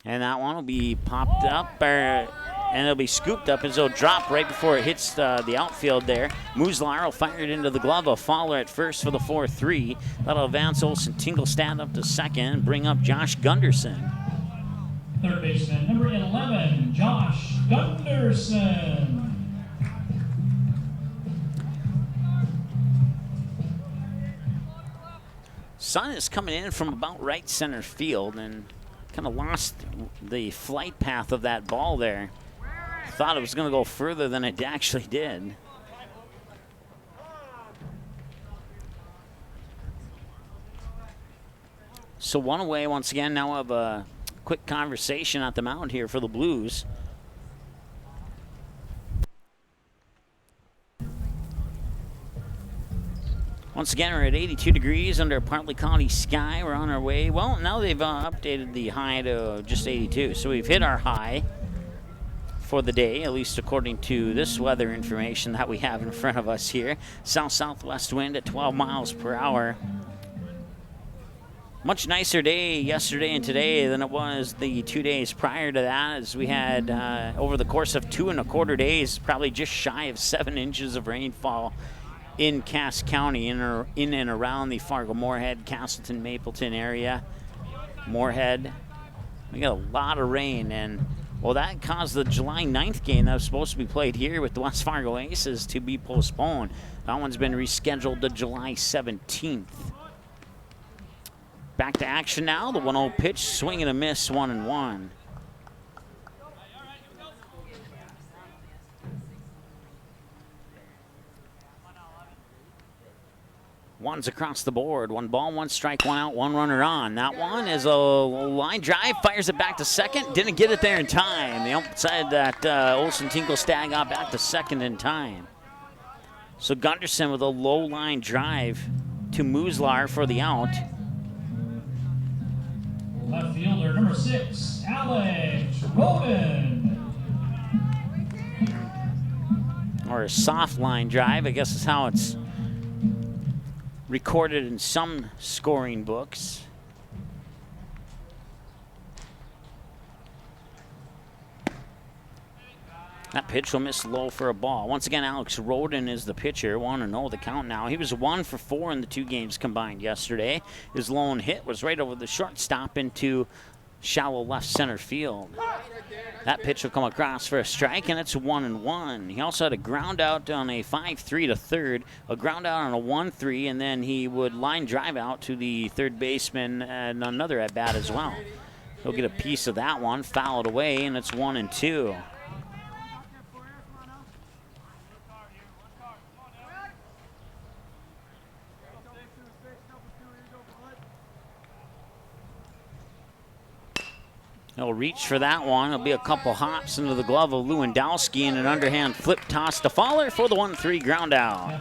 And that one will be popped up, and it'll be scooped up as it'll drop right before it hits the outfield there. Muslar will fire it into the glove of Fowler at first for the 4-3. That'll advance Olsen-Tingelstad up to second and bring up Josh Gunderson. Third baseman, number 11, Josh Gunderson. Sun is coming in from about right center field and kind of lost the flight path of that ball there. Thought it was going to go further than it actually did. So 1 away once again. Now we'll have a quick conversation at the mound here for the Blues. Once again, we're at 82 degrees under a partly cloudy sky. We're on our way. Well, now they've updated the high to just 82. So we've hit our high for the day, at least according to this weather information that we have in front of us here. South-southwest wind at 12 miles per hour. Much nicer day yesterday and today than it was the 2 days prior to that, as we had over the course of 2.25 days, probably just shy of 7 inches of rainfall in Cass County, in and around the Fargo-Moorhead, Casselton, Mapleton area. Moorhead, we got a lot of rain, and, well, that caused the July 9th game that was supposed to be played here with the West Fargo Aces to be postponed. That one's been rescheduled to July 17th. Back to action now. The 1-0 pitch, swing and a miss, 1-1. One's across the board. 1 ball, 1 strike, 1 out, 1 runner on. That one is a line drive, fires it back to second. Didn't get it there in time. The ump said that Olsen-Tingelstad got back to second in time. So Gunderson with a low line drive to Muslar for the out. Left fielder, number 6, Alex Roden. Or a soft line drive, I guess is how it's recorded in some scoring books. That pitch will miss low for a ball. Once again, Alex Roden is the pitcher. 1-0 the count now. He was 1 for 4 in the 2 games combined yesterday. His lone hit was right over the shortstop into shallow left center field. That pitch will come across for a strike, and it's 1-1. He also had a ground out on a 5-3 to third, a ground out on a 1-3, and then he would line drive out to the third baseman and another at bat as well. He'll get a piece of that one, foul it away, and it's 1-2. He'll reach for that one. It'll be a couple hops into the glove of Lewandowski and an underhand flip toss to Fowler for the 1-3 ground out.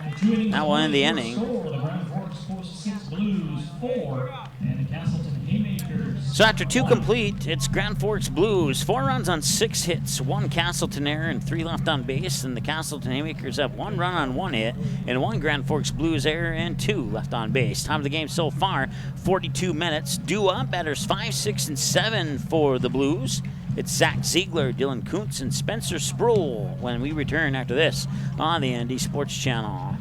That will end the inning. The Grand Forks Post 6 Blues 4 and the Casselton Haymakers. So after 2 complete, it's Grand Forks Blues. 4 runs on 6 hits, 1 Casselton error, and 3 left on base. And the Casselton Haymakers have 1 run on 1 hit, and 1 Grand Forks Blues error, and 2 left on base. Time of the game so far, 42 minutes. Due up, batters 5, 6, and 7 for the Blues. It's Zach Ziegler, Dylan Kuntz, and Spencer Sproul when we return after this on the ND Sports Channel.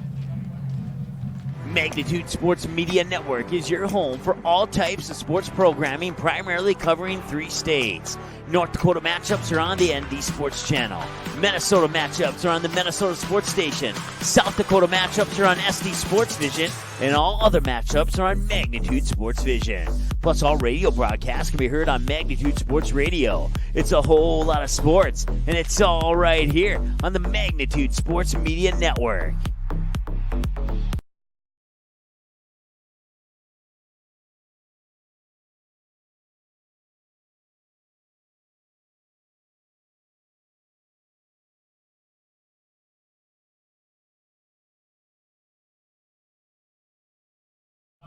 Magnitude Sports Media Network is your home for all types of sports programming, primarily covering 3 states. North Dakota matchups are on the ND Sports Channel. Minnesota matchups are on the Minnesota Sports Station. South Dakota matchups are on SD Sports Vision, and all other matchups are on Magnitude Sports Vision. Plus, all radio broadcasts can be heard on Magnitude Sports Radio. It's a whole lot of sports, and it's all right here on the Magnitude Sports Media Network.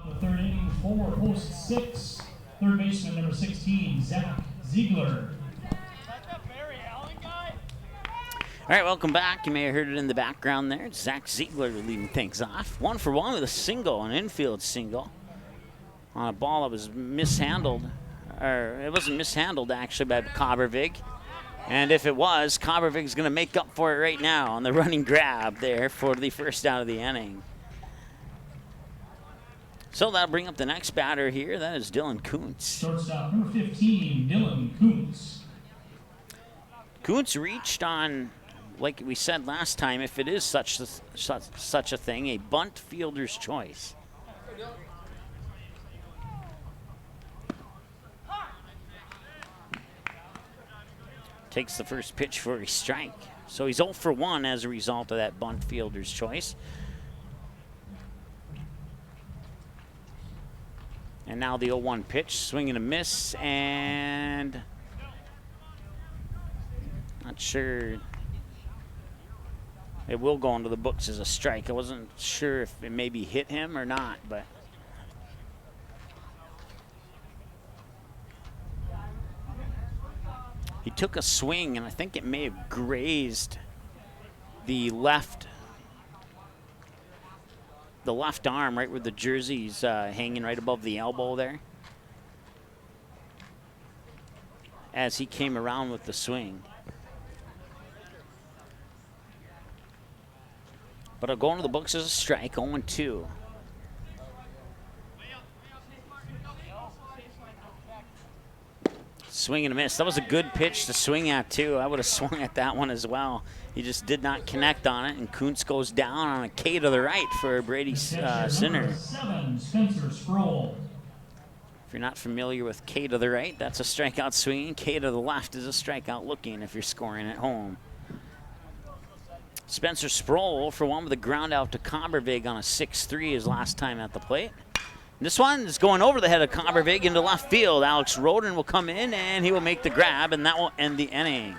The third inning for Post 6, third baseman number 16, Zach Ziegler. All right, welcome back. You may have heard it in the background there. It's Zach Ziegler leading things off. 1 for 1 with a single, an infield single, on a ball that was mishandled. Or it wasn't mishandled, actually, by Cobbervig. And if it was, Cobbervig's going to make up for it right now on the running grab there for the first out of the inning. So that'll bring up the next batter here. That is Dylan Kuntz. Shortstop number 15, Dylan Kuntz. Kuntz reached on, like we said last time, if it is such a thing, a bunt fielder's choice. Takes the first pitch for a strike. So he's 0 for 1 as a result of that bunt fielder's choice. And now the 0-1 pitch, swing and a miss, and not sure. It will go into the books as a strike. I wasn't sure if it maybe hit him or not, but he took a swing, and I think it may have grazed the left arm, right where the jersey's hanging right above the elbow there, as he came around with the swing. But it'll go into the books as a strike, 0-2. Swing and a miss. That was a good pitch to swing at, too. I would have swung at that one as well. He just did not connect on it, and Kuntz goes down on a K to the right for Brady Sinner. 7, Spencer Sproul. If you're not familiar with K to the right, that's a strikeout swinging. K to the left is a strikeout looking if you're scoring at home. Spencer Sproul for 1 with a ground out to Cobbervig on a 6-3 his last time at the plate. This one is going over the head of Cobbervig into left field. Alex Roden will come in, and he will make the grab, and that will end the inning.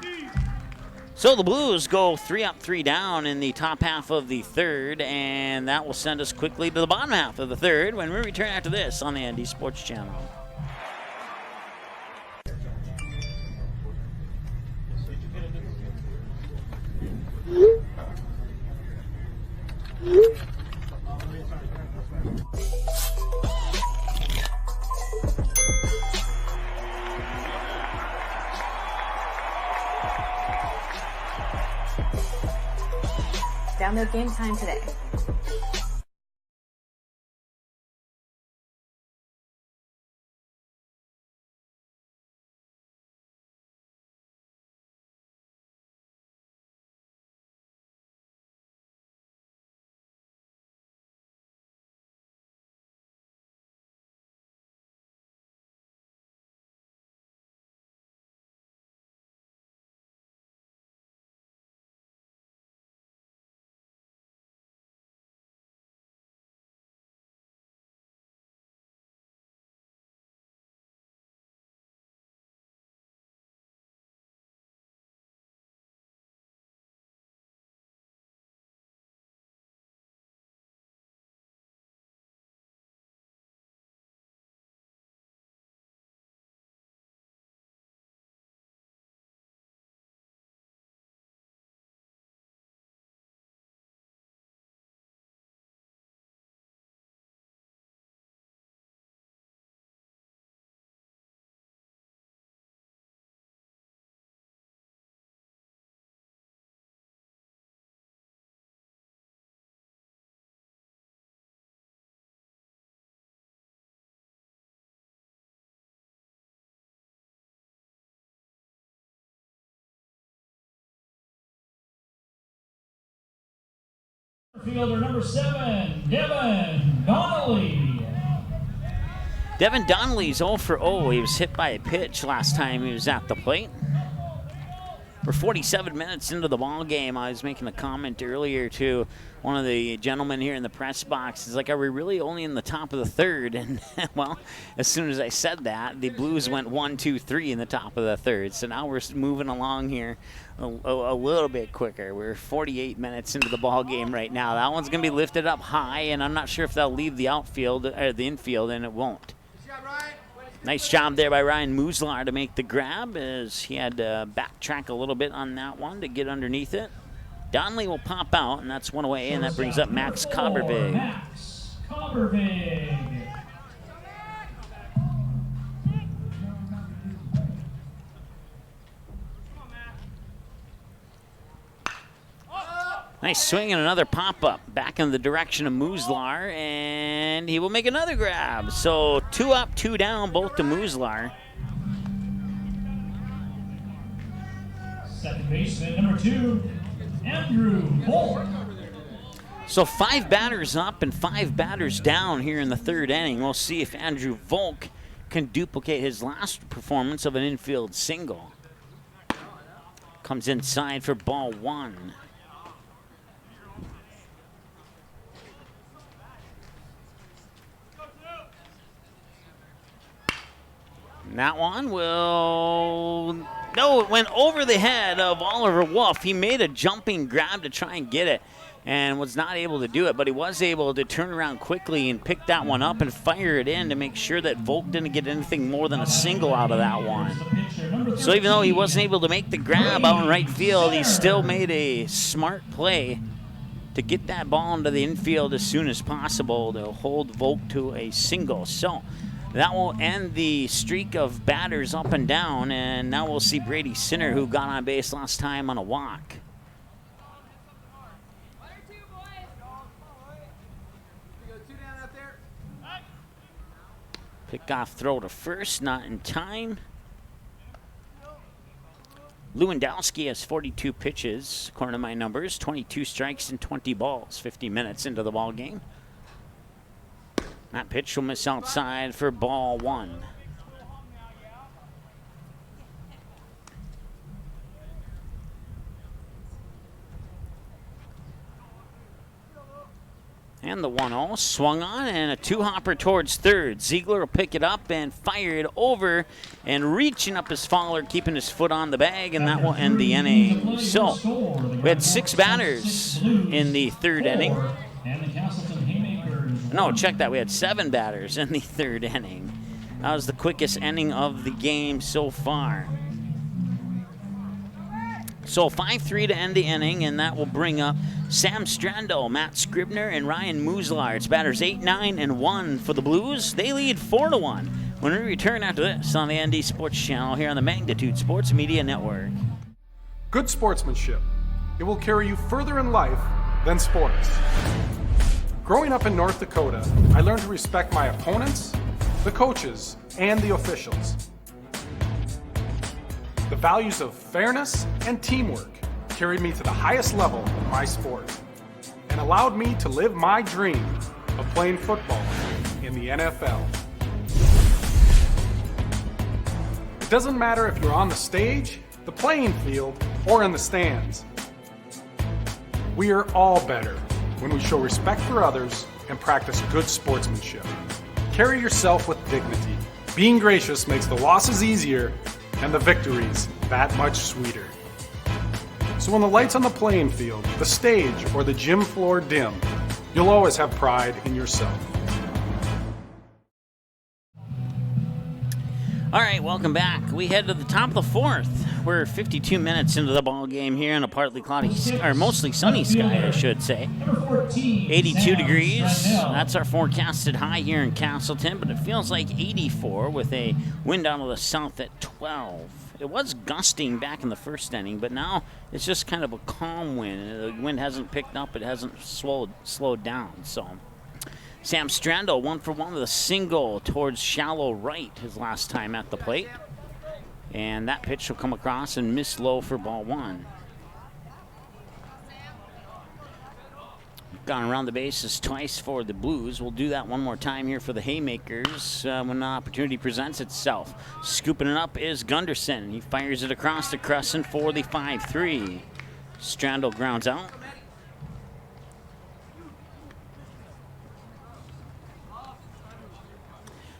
So the Blues go 3 up, 3 down in the top half of the third, and that will send us quickly to the bottom half of the third when we return after this on the ND Sports Channel. Download Game Time today. Fielder number 7, Devin Donnelly. Devin Donnelly's 0 for 0. He was hit by a pitch last time he was at the plate. We're 47 minutes into the ball game. I was making a comment earlier to one of the gentlemen here in the press box. It's like, are we really only in the top of the third? And, well, as soon as I said that, the Blues went 1, 2, 3 in the top of the third. So now we're moving along here a little bit quicker. We're 48 minutes into the ball game right now. That one's going to be lifted up high, and I'm not sure if they'll leave the outfield or the infield, and it won't. Nice job there by Ryan Muslar to make the grab, as he had to backtrack a little bit on that one to get underneath it. Donnelly will pop out, and that's one away, and that brings up Max Cobbervig. Max Cobbervig. Nice swing and another pop-up back in the direction of Muslar, and he will make another grab. So 2 up, 2 down, both to Muslar. Second baseman number 2, Andrew Volk. So 5 batters up and 5 batters down here in the third inning. We'll see if Andrew Volk can duplicate his last performance of an infield single. Comes inside for ball 1. And that one will, no, it went over the head of Oliver Wolf. He made a jumping grab to try and get it and was not able to do it, but he was able to turn around quickly and pick that one up and fire it in to make sure that Volk didn't get anything more than a single out of that one. So even though he wasn't able to make the grab out in right field, he still made a smart play to get that ball into the infield as soon as possible to hold Volk to a single. So that will end the streak of batters up and down, and now we'll see Brady Sinner, who got on base last time on a walk. Pick-off throw to first, not in time. Lewandowski has 42 pitches, according to my numbers, 22 strikes and 20 balls, 50 minutes into the ball game. That pitch will miss outside for ball 1. And the 1-0 swung on, and a 2-hopper towards third. Ziegler will pick it up and fire it over, and reaching up his follower, keeping his foot on the bag, and that will end the inning. So we had 6 batters in the third inning. And the Casselton Haymakers. No, check that. We had 7 batters in the third inning. That was the quickest inning of the game so far. So 5-3 to end the inning, and that will bring up Sam Strando, Matt Scribner, and Ryan Muslar. It's batters 8, 9, and 1 for the Blues. They lead 4-1 when we return after this on the ND Sports Channel here on the Magnitude Sports Media Network. Good sportsmanship. It will carry you further in life than sports. Growing up in North Dakota, I learned to respect my opponents, the coaches, and the officials. The values of fairness and teamwork carried me to the highest level in my sport and allowed me to live my dream of playing football in the NFL. It doesn't matter if you're on the stage, the playing field, or in the stands. We are all better when we show respect for others and practice good sportsmanship. Carry yourself with dignity. Being gracious makes the losses easier and the victories that much sweeter. So when the lights on the playing field, the stage, or the gym floor dim, you'll always have pride in yourself. All right, welcome back. We head to the top of the fourth. We're 52 minutes into the ball game here in a partly cloudy, or mostly sunny sky, I should say. 82 degrees. That's our forecasted high here in Casselton, but it feels like 84 with a wind out of the south at 12. It was gusting back in the first inning, but now it's just kind of a calm wind. The wind hasn't picked up. It hasn't slowed down, so... Sam Strandl 1 for 1 with a single towards shallow right his last time at the plate. And that pitch will come across and miss low for ball 1. Gone around the bases twice for the Blues. We'll do that one more time here for the Haymakers when the opportunity presents itself. Scooping it up is Gunderson. He fires it across the crescent for the 5-3. Strandl grounds out.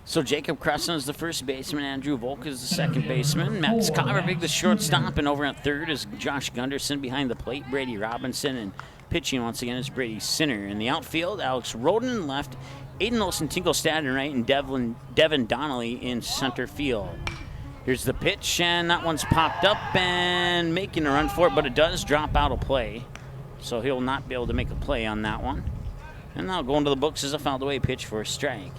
So Jacob Crescent is the first baseman, Andrew Volk is the second baseman, Matt Scovervig the shortstop, and over at third is Josh Gunderson. Behind the plate, Brady Robinson, and pitching once again is Brady Sinner. In the outfield, Alex Roden in left, Aiden Olsen-Tinkelstad in right, and Devin Donnelly in center field. Here's the pitch, and that one's popped up and making a run for it, but it does drop out of play, so he'll not be able to make a play on that one. And that'll go into the books as a fouled away pitch for a strike.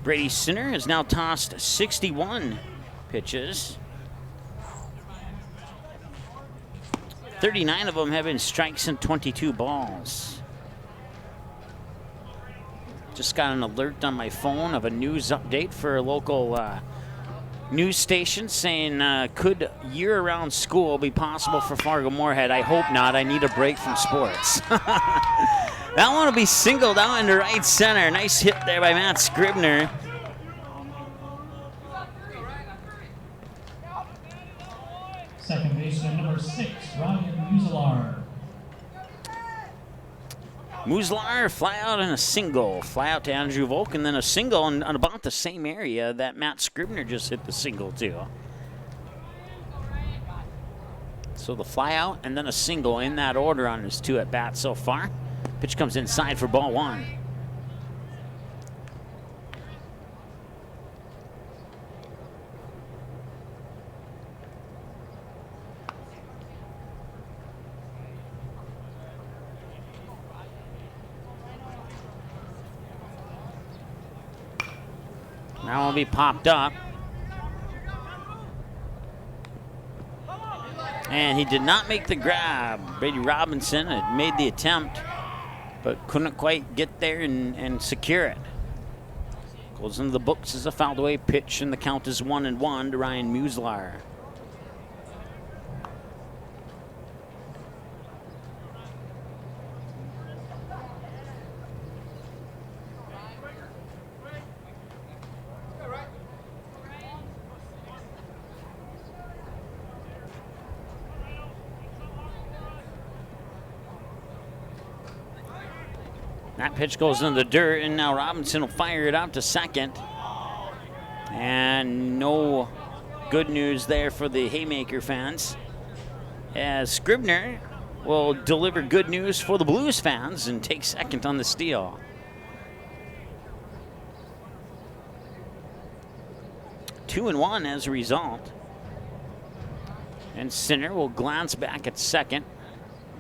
Brady Sinner has now tossed 61 pitches. 39 of them have been strikes and 22 balls. Just got an alert on my phone of a news update for a local news station saying, could year-round school be possible for Fargo-Moorhead? I hope not. I need a break from sports. That one will be singled out into right center. Nice hit there by Matt Scribner. Second baseman number 6, Ryan Muslar. Muslar fly out in a single. Fly out to Andrew Volk, and then a single on about the same area that Matt Scribner just hit the single to. So the fly out and then a single in that order on his 2 at-bats so far. Pitch comes inside for ball 1. Now will be popped up. And he did not make the grab. Brady Robinson had made the attempt, but couldn't quite get there and secure it. Goes into the books as a fouled away pitch, and the count is 1-1 to Ryan Muslar. That pitch goes into the dirt, and now Robinson will fire it out to second. And no good news there for the Haymaker fans, as Scribner will deliver good news for the Blues fans and take second on the steal. Two and one as a result. And Sinner will glance back at second.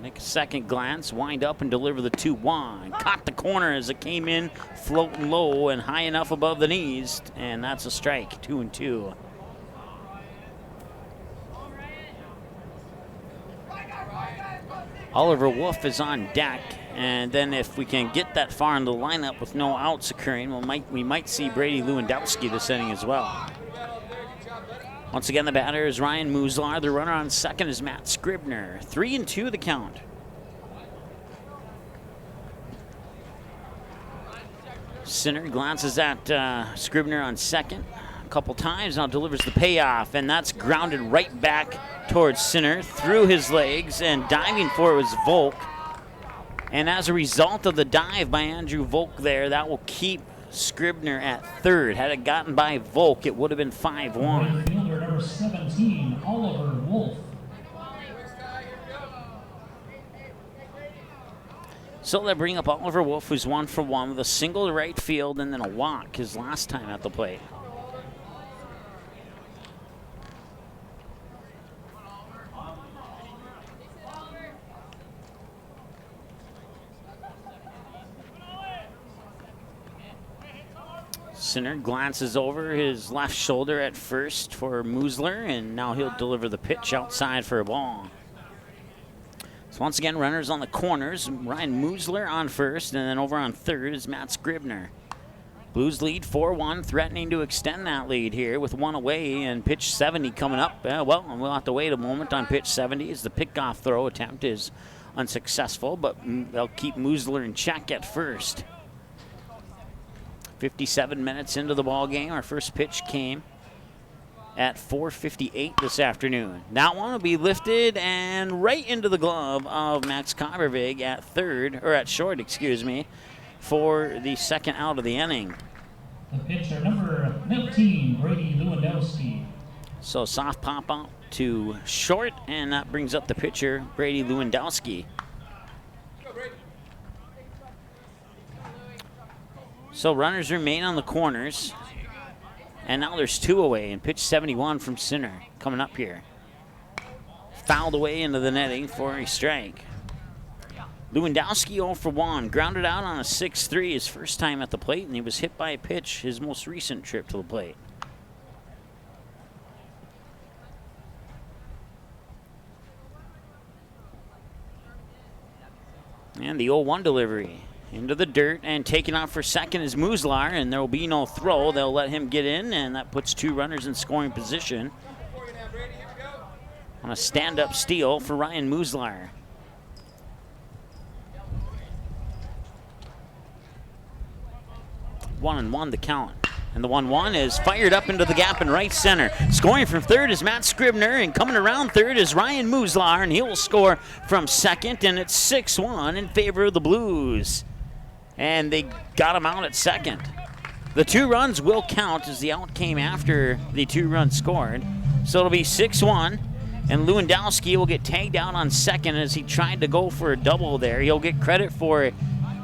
Make a second glance, wind up and deliver the 2-1. Caught the corner as it came in, floating low and high enough above the knees, and that's a strike, 2-2. Oliver Wolf is on deck, and then if we can get that far in the lineup with no outs occurring, we might see Brady Lewandowski this inning as well. Once again, the batter is Ryan Muslar. The runner on second is Matt Scribner. 3-2 the count. Sinner glances at Scribner on second a couple times, now delivers the payoff, and that's grounded right back towards Sinner through his legs, and diving for it was Volk. And as a result of the dive by Andrew Volk there, that will keep Scribner at third. Had it gotten by Volk, it would have been 5-1. Right fielder number 17, Oliver Wolf. So they bring up Oliver Wolf, who's 1 for 1 with a single to right field and then a walk his last time at the plate. Sinner glances over his left shoulder at first for Musler, and now he'll deliver the pitch outside for a ball. So once again, runners on the corners. Ryan Musler on first, and then over on third is Matt Scribner. Blues lead 4-1, threatening to extend that lead here with 1 away, and pitch 70 coming up. Well, we'll have to wait a moment on pitch 70 as the pickoff throw attempt is unsuccessful, but they'll keep Musler in check at first. 57 minutes into the ball game. Our first pitch came at 4:58 this afternoon. That one will be lifted and right into the glove of Max Kabervig at short, for the second out of the inning. The pitcher number 19, Brady Lewandowski. So soft pop out to short, and that brings up the pitcher, Brady Lewandowski. So runners remain on the corners, and now there's 2 away, and pitch 71 from Sinner coming up here. Fouled away into the netting for a strike. Lewandowski 0 for 1, grounded out on a 6-3 his first time at the plate, and he was hit by a pitch his most recent trip to the plate. And the 0-1 delivery. Into the dirt, and taking off for second is Muslar, and there will be no throw. They'll let him get in, and that puts 2 runners in scoring position on a stand-up steal for Ryan Muslar. One and one the count. And the 1-1 is fired up into the gap in right center. Scoring from third is Matt Scribner, and coming around third is Ryan Muslar, and he will score from second, and it's 6-1 in favor of the Blues. And they got him out at second. The 2 runs will count as the out came after the 2 runs scored. So it'll be 6-1, and Lewandowski will get tagged out on second as he tried to go for a double there. He'll get credit for,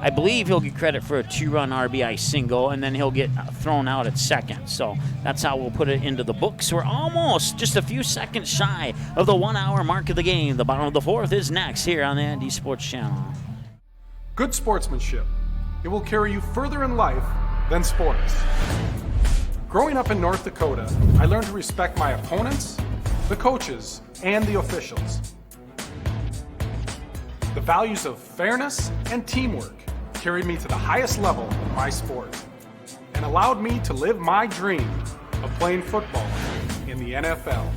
I believe he'll get credit for a 2-run RBI single, and then he'll get thrown out at second. So that's how we'll put it into the books. We're almost just a few seconds shy of the 1-hour mark of the game. The bottom of the 4th is next here on the Andy Sports Channel. Good sportsmanship. It will carry you further in life than sports. Growing up in North Dakota, I learned to respect my opponents, the coaches, and the officials. The values of fairness and teamwork carried me to the highest level of my sport and allowed me to live my dream of playing football in the NFL.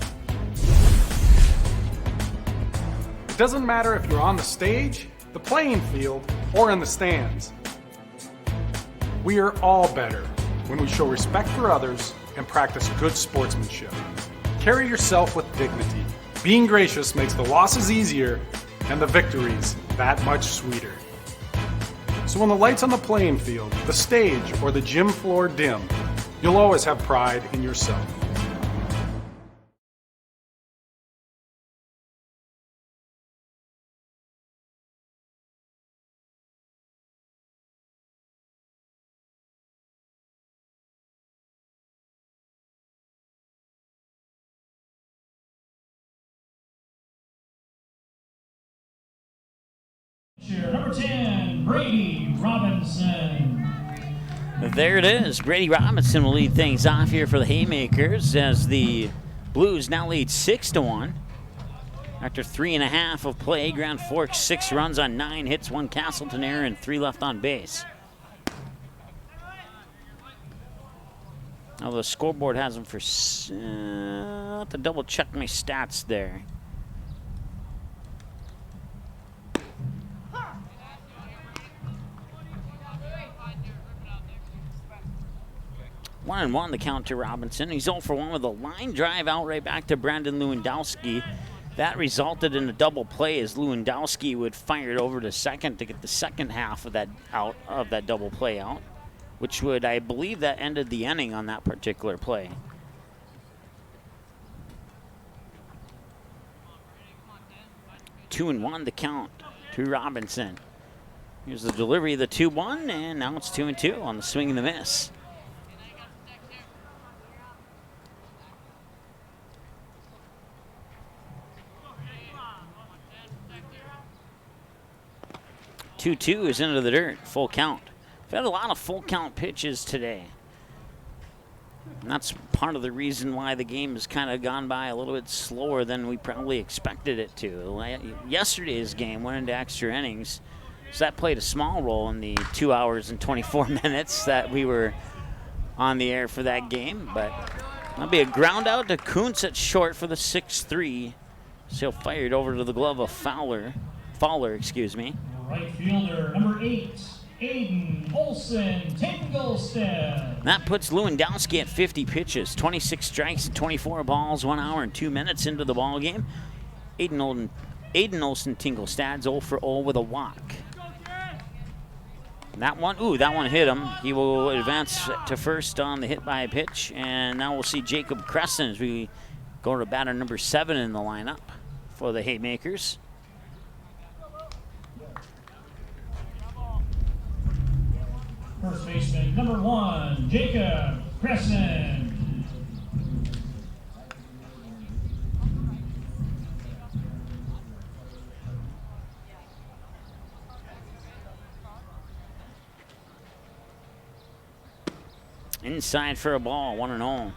It doesn't matter if you're on the stage, the playing field, or in the stands. We are all better when we show respect for others and practice good sportsmanship. Carry yourself with dignity. Being gracious makes the losses easier and the victories that much sweeter. So when the lights on the playing field, the stage, or the gym floor dim, you'll always have pride in yourself. Number 10, Brady Robinson. There it is. Brady Robinson will lead things off here for the Haymakers as the Blues now lead 6-1. After 3.5 of play, Grand Forks 6 runs on 9 hits, 1 Casselton error, and 3 left on base. Now the scoreboard has them for, I'll have to double check my stats there. One and one the count to Robinson. He's 0 for 1 with a line drive out right back to Brandon Lewandowski. That resulted in a double play as Lewandowski would fire it over to second to get the second half of that out of that double play out, which would, I believe, that ended the inning on that particular play. Two and one the count to Robinson. Here's the delivery of the 2-1, and now it's 2-2 on the swing and the miss. Two is into the dirt, full count. We've had a lot of full count pitches today. And that's part of the reason why the game has kind of gone by a little bit slower than we probably expected it to. Yesterday's game went into extra innings, so that played a small role in the 2 hours and 24 minutes that we were on the air for that game. But that'll be a ground out to Kuntz at short for the 6-3. So fired over to the glove of Fowler, excuse me. Right fielder, number 8, Aiden Olson Tinglestead. That puts Lewandowski at 50 pitches, 26 strikes, and 24 balls, 1 hour and 2 minutes into the ball game. Aiden Olson Tinglestad's 0 for 0 with a walk. That one hit him. He will advance to first on the hit by a pitch, and now we'll see Jacob Creston as we go to batter number 7 in the lineup for the Haymakers. First baseman, number 1, Jacob Crescent. Inside for a ball, 1-0.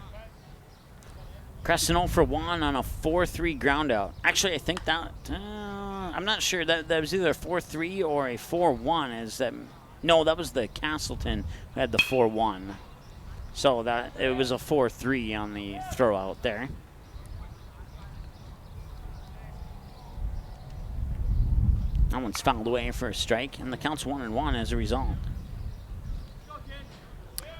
Crescent 0 for 1 on a 4-3 ground out. Actually, I think that, I'm not sure, that was either a 4-3 or a 4-1. Is that? No, that was the Casselton who had the 4-1. So that it was a 4-3 on the throw out there. That one's fouled away for a strike, and the count's 1-1 as a result.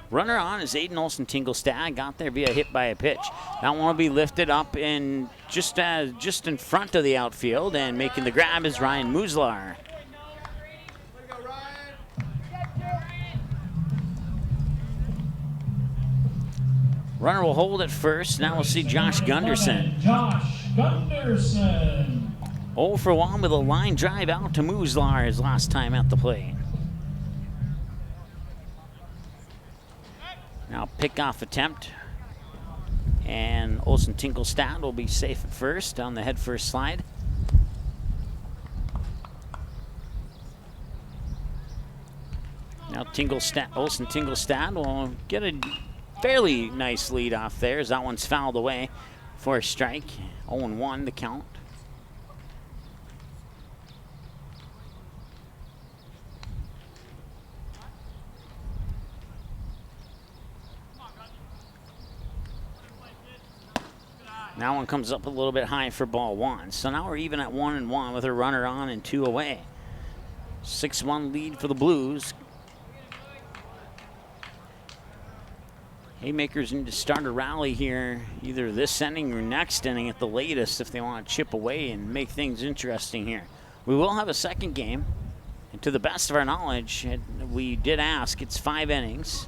Runner on is Aiden Olson Tinglestad. Got there via hit by a pitch. That one will be lifted up in just in front of the outfield, and making the grab is Ryan Muslar. Runner will hold at first. Now we'll see Josh Gunderson. Josh Gunderson. 0 for 1 with a line drive out to Muslar his last time at the plate. Now pickoff attempt. And Olson Tinglestad will be safe at first on the head first slide. Now Olson Tinglestad will get a fairly nice lead off there as that one's fouled away for a strike. 0-1 the count. That one comes up a little bit high for ball 1. So now we're even at 1-1 with a runner on and 2 away. 6-1 lead for the Blues. Haymakers need to start a rally here either this inning or next inning at the latest if they want to chip away and make things interesting here. We will have a second game, and to the best of our knowledge, we did ask, it's 5 innings.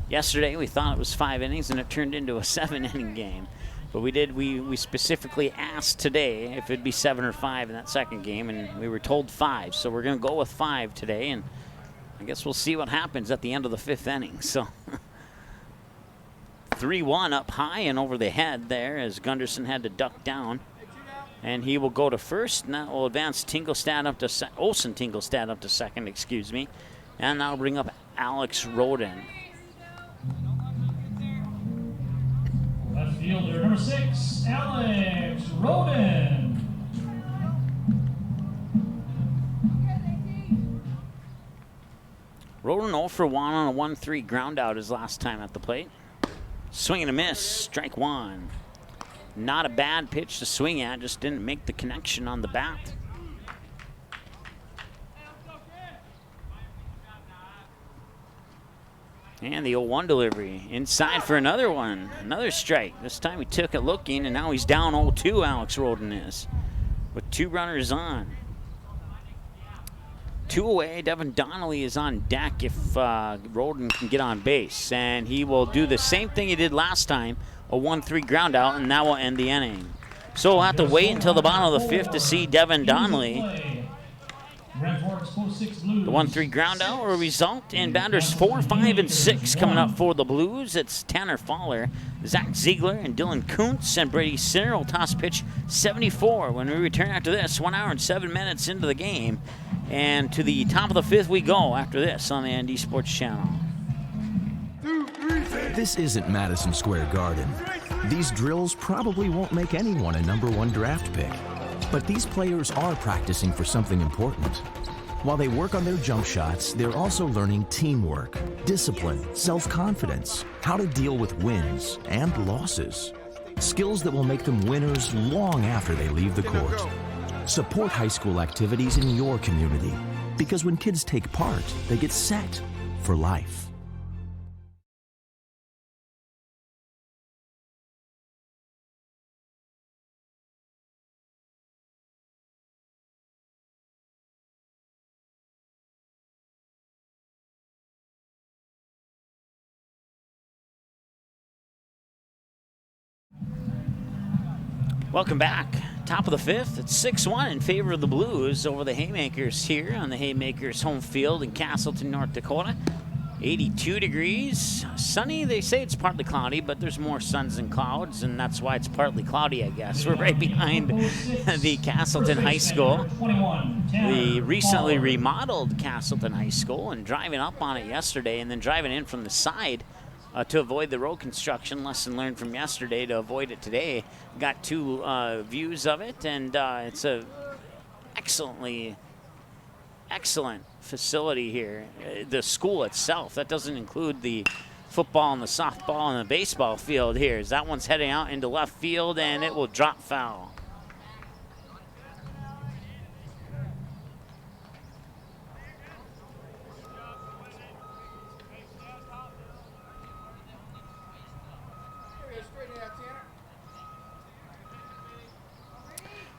Yesterday we thought it was 5 innings and it turned into a 7-inning game. But we specifically asked today if it'd be 7 or 5 in that second game, and we were told 5. So we're going to go with 5 today, and I guess we'll see what happens at the end of the 5th inning. So 3-1 up high and over the head there as Gunderson had to duck down. And he will go to first, and that will advance Olson Tinglestad up to second, excuse me. And that'll bring up Alex Roden. Left fielder, number 6, Alex Roden. Roden 0 for 1 on a 1-3 ground out his last time at the plate. Swing and a miss, strike one. Not a bad pitch to swing at, just didn't make the connection on the bat. And the 0-1 delivery. Inside for another one. Another strike. This time he took it looking, and now he's down 0-2, Alex Roden is. With 2 runners on. 2 away. Devin Donnelly is on deck if Roden can get on base. And he will do the same thing he did last time. A 1-3 ground out, and that will end the inning. So we'll have to wait until the bottom of the 5th to see Devin Donnelly. The 1-3 ground out will result in batters 4, 5, and 6 coming up for the Blues. It's Tanner Fowler, Zach Ziegler, and Dylan Kuntz, and Brady Sinner will toss pitch 74 when we return after this. 1 hour and 7 minutes into the game. And to the top of the 5th we go after this on the ND Sports Channel. This isn't Madison Square Garden. These drills probably won't make anyone a #1 draft pick. But these players are practicing for something important. While they work on their jump shots, they're also learning teamwork, discipline, self-confidence, how to deal with wins and losses. Skills that will make them winners long after they leave the court. Support high school activities in your community, because when kids take part, they get set for life. Welcome back. Top of the 5th. It's 6-1 in favor of the Blues over the Haymakers here on the Haymakers home field in Casselton, North Dakota. 82 degrees. Sunny, they say it's partly cloudy, but there's more suns than clouds, and that's why it's partly cloudy, I guess. We're right behind the Casselton High School, the recently remodeled Casselton High School, and driving up on it yesterday and then driving in from the side to avoid the road construction. Lesson learned from yesterday to avoid it today. Got 2 views of it, and it's a excellent facility here. The school itself, that doesn't include the football and the softball and the baseball field here. That one's heading out into left field, and it will drop foul.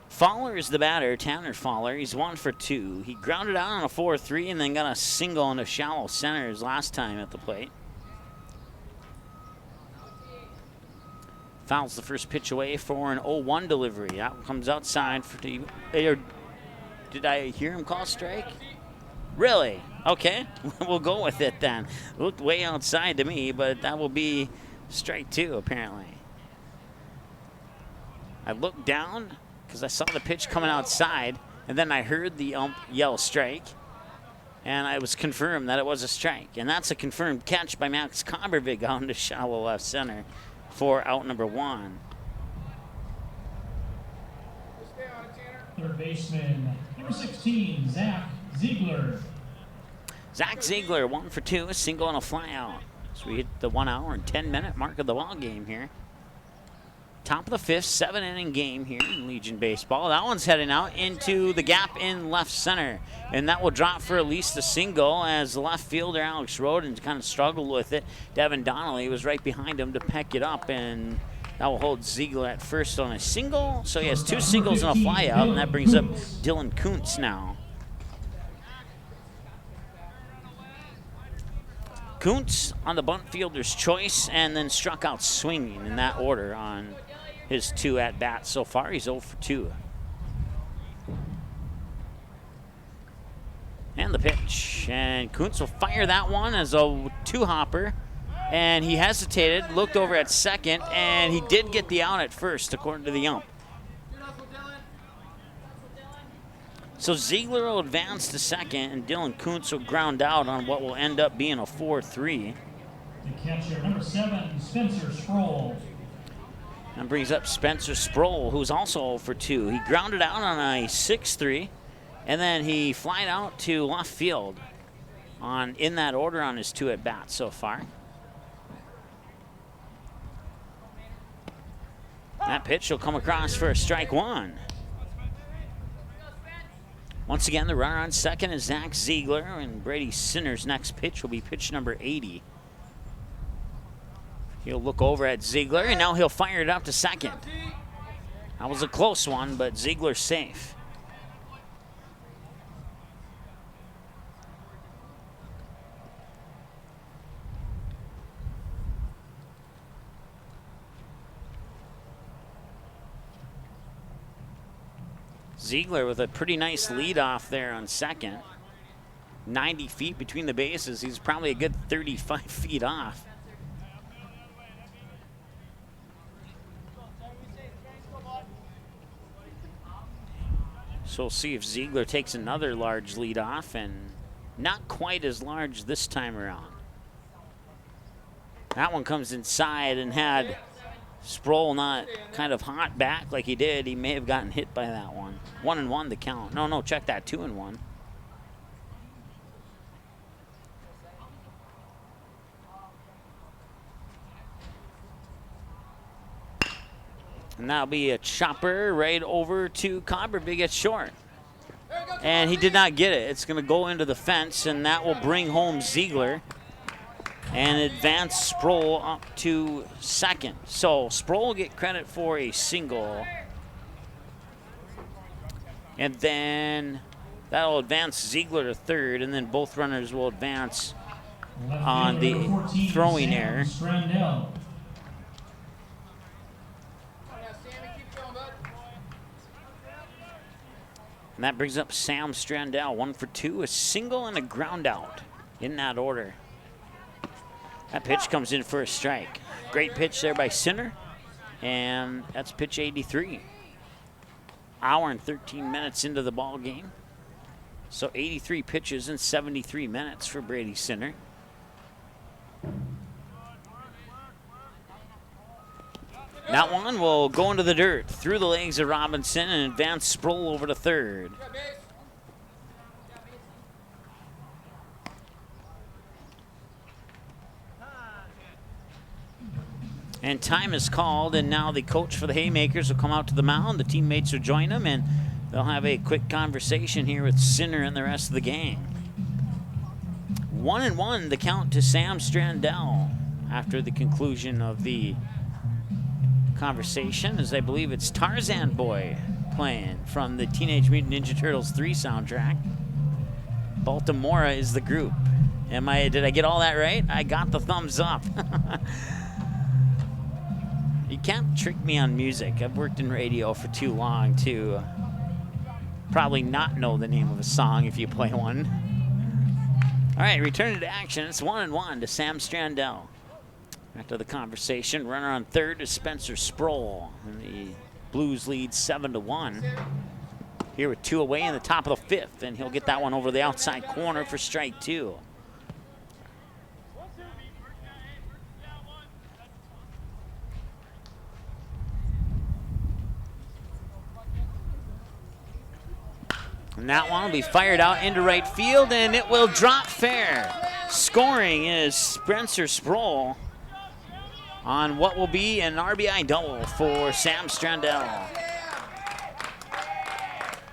Fowler is the batter, Tanner Fowler. He's 1 for 2. He grounded out on a 4-3 and then got a single into shallow center his last time at the plate. Fouls the first pitch away for an 0-1 delivery. That comes outside for the. Did I hear him call strike? Really? Okay, we'll go with it then. It looked way outside to me, but that will be strike 2 apparently. I looked down because I saw the pitch coming outside, and then I heard the ump yell strike, and I was confirmed that it was a strike. And that's a confirmed catch by Max Combervig out into shallow left center for out number 1. Third baseman, number 16, Zach Ziegler. Zach Ziegler, 1 for 2, a single and a fly out. So we hit the 1 hour and 10-minute mark of the ball game here. Top of the 5th, 7-inning game here in Legion Baseball. That one's heading out into the gap in left center, and that will drop for at least a single as the left fielder Alex Roden kind of struggled with it. Devin Donnelly was right behind him to peck it up, and that will hold Ziegler at first on a single. So he has 2 singles and a fly out, and that brings up Dylan Kuntz now. Kuntz on the bunt fielder's choice and then struck out swinging in that order on his 2 at-bats so far. He's 0 for 2. And the pitch. And Kuntz will fire that one as a 2-hopper. And he hesitated, looked over at second, and he did get the out at first, according to the ump. So Ziegler will advance to second, and Dylan Kuntz will ground out on what will end up being a 4-3. The catcher, number 7, Spencer Sproul. That brings up Spencer Sproul, who's also 0 for 2. He grounded out on a 6-3, and then he flied out to left field. in that order on his 2 at-bats so far. That pitch will come across for a strike 1. Once again, the runner on second is Zach Ziegler, and Brady Sinner's next pitch will be pitch number 80. He'll look over at Ziegler, and now he'll fire it up to second. That was a close one, but Ziegler's safe. Ziegler with a pretty nice lead off there on second. 90 feet between the bases. He's probably a good 35 feet off. So we'll see if Ziegler takes another large lead off, and not quite as large this time around. That one comes inside, and had Sproul not kind of hot back like he did, he may have gotten hit by that one. 1-1 the count. No, check that, 2-1. And that'll be a chopper right over to Cobberby, gets short. And he did not get it. It's going to go into the fence, and that will bring home Ziegler and advance Sproul up to second. So Sproul will get credit for a single. And then that'll advance Ziegler to third, and then both runners will advance on the throwing error. And that brings up Sam Strandell, 1 for 2, a single and a ground out in that order. That pitch comes in for a strike. Great pitch there by Sinner, and that's pitch 83. Hour and 13 minutes into the ball game. So 83 pitches in 73 minutes for Brady Sinner. That one will go into the dirt through the legs of Robinson and advance Sproul over to third. And time is called, and now the coach for the Haymakers will come out to the mound. The teammates will join him, and they'll have a quick conversation here with Sinner and the rest of the gang. 1-1 the count to Sam Strandell after the conclusion of the conversation, as I believe it's Tarzan Boy playing from the Teenage Mutant Ninja Turtles 3 soundtrack. Baltimora is the group. Did I get all that right? I got the thumbs up. You can't trick me on music. I've worked in radio for too long to probably not know the name of a song if you play one. All right, returning to action. It's 1-1 to Sam Strandell. After the conversation, runner on third is Spencer Sproul. And the Blues lead 7-1. Here with 2 away in the top of the 5th, and he'll get that one over the outside corner for strike 2. And that one will be fired out into right field, and it will drop fair. Scoring is Spencer Sproul on what will be an RBI double for Sam Strandell.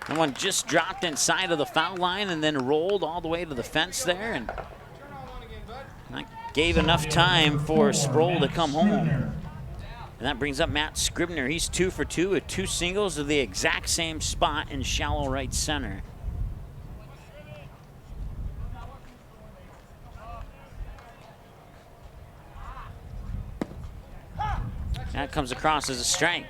That one just dropped inside of the foul line and then rolled all the way to the fence there, and that gave enough time for Sproul to come home. And that brings up Matt Scribner. He's 2 for 2 with 2 singles to the exact same spot in shallow right center. That comes across as a strike.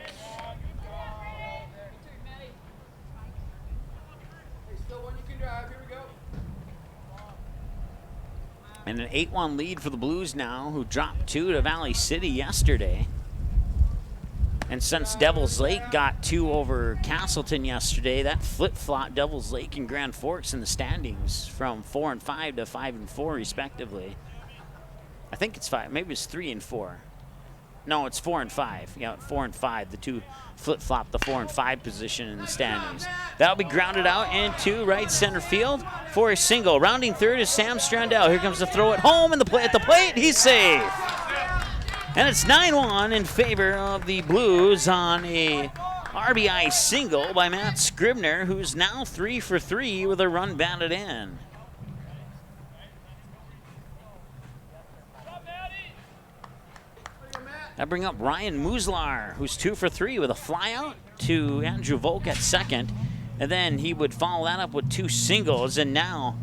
And an 8-1 lead for the Blues now, who dropped 2 to Valley City yesterday. And since Devil's Lake got 2 over Casselton yesterday, that flip-flop Devil's Lake and Grand Forks in the standings from 4-5 to 5-4 respectively. I think it's 5, maybe it's 3-4. No, it's 4-5. Yeah, 4-5. The 2 flip-flop the 4 and 5 position in the standings. That'll be grounded out into right center field for a single. Rounding third is Sam Strandell. Here comes the throw at home, and the play at the plate. He's safe. And it's 9-1 in favor of the Blues on a RBI single by Matt Scribner, who's now 3 for 3 with a run batted in. I bring up Ryan Muslar, who's 2 for 3 with a flyout to Andrew Volk at second. And then he would follow that up with 2 singles. And now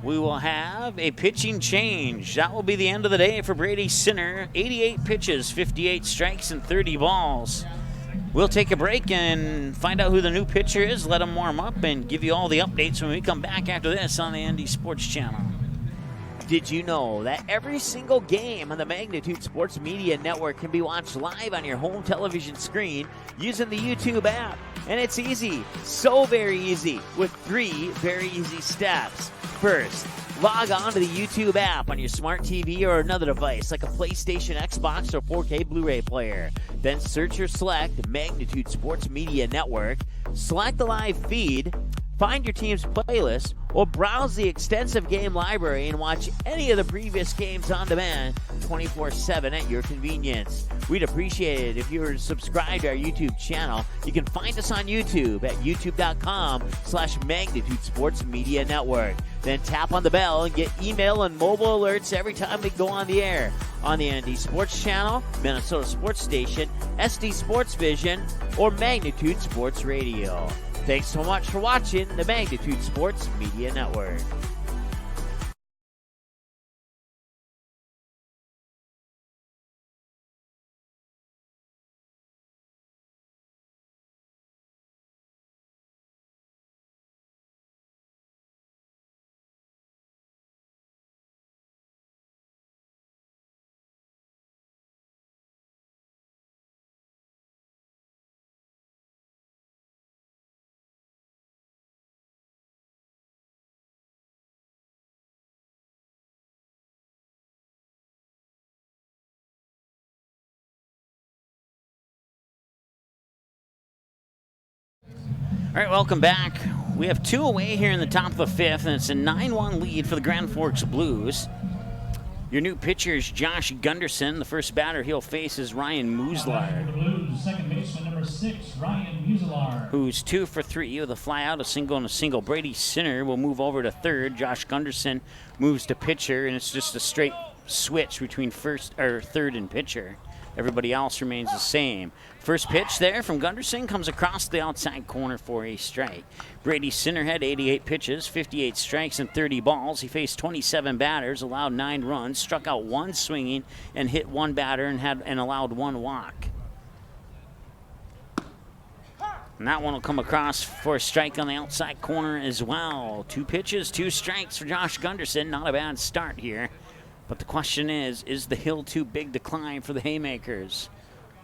we will have a pitching change. That will be the end of the day for Brady Sinner. 88 pitches, 58 strikes, and 30 balls. We'll take a break and find out who the new pitcher is, let him warm up, and give you all the updates when we come back after this on the ND Sports Channel. Did you know that every single game on the Magnitude Sports Media Network can be watched live on your home television screen using the YouTube app? And it's easy, so very easy, with 3 very easy steps. First, log on to the YouTube app on your smart TV or another device like a PlayStation, Xbox, or 4K Blu-ray player. Then search or select Magnitude Sports Media Network, select the live feed, find your team's playlist, or browse the extensive game library and watch any of the previous games on demand 24/7 at your convenience. We'd appreciate it if you were to subscribe to our YouTube channel. You can find us on YouTube at youtube.com/Magnitude Sports Media Network. Then tap on the bell and get email and mobile alerts every time we go on the air. On the ND Sports Channel, Minnesota Sports Station, SD Sports Vision, or Magnitude Sports Radio. Thanks so much for watching the Magnitude Sports Media Network. All right, welcome back. We have 2 away here in the top of the 5th, and it's a 9-1 lead for the Grand Forks Blues. Your new pitcher is Josh Gunderson. The first batter he'll face is Ryan Muslar, The Blues, second baseman number 6, Ryan Muslar. who's 2 for 3 with a flyout, a single, and a single. Brady Sinner will move over to third. Josh Gunderson moves to pitcher, and it's just a straight switch between third and pitcher. Everybody else remains the same. First pitch there from Gunderson comes across the outside corner for a strike. Brady Sinner had 88 pitches, 58 strikes, and 30 balls. He faced 27 batters, allowed 9 runs, struck out 1 swinging, and hit 1 batter and allowed 1 walk. And that one will come across for a strike on the outside corner as well. 2 pitches, 2 strikes for Josh Gunderson. Not a bad start here. But the question is the hill too big to climb for the Haymakers?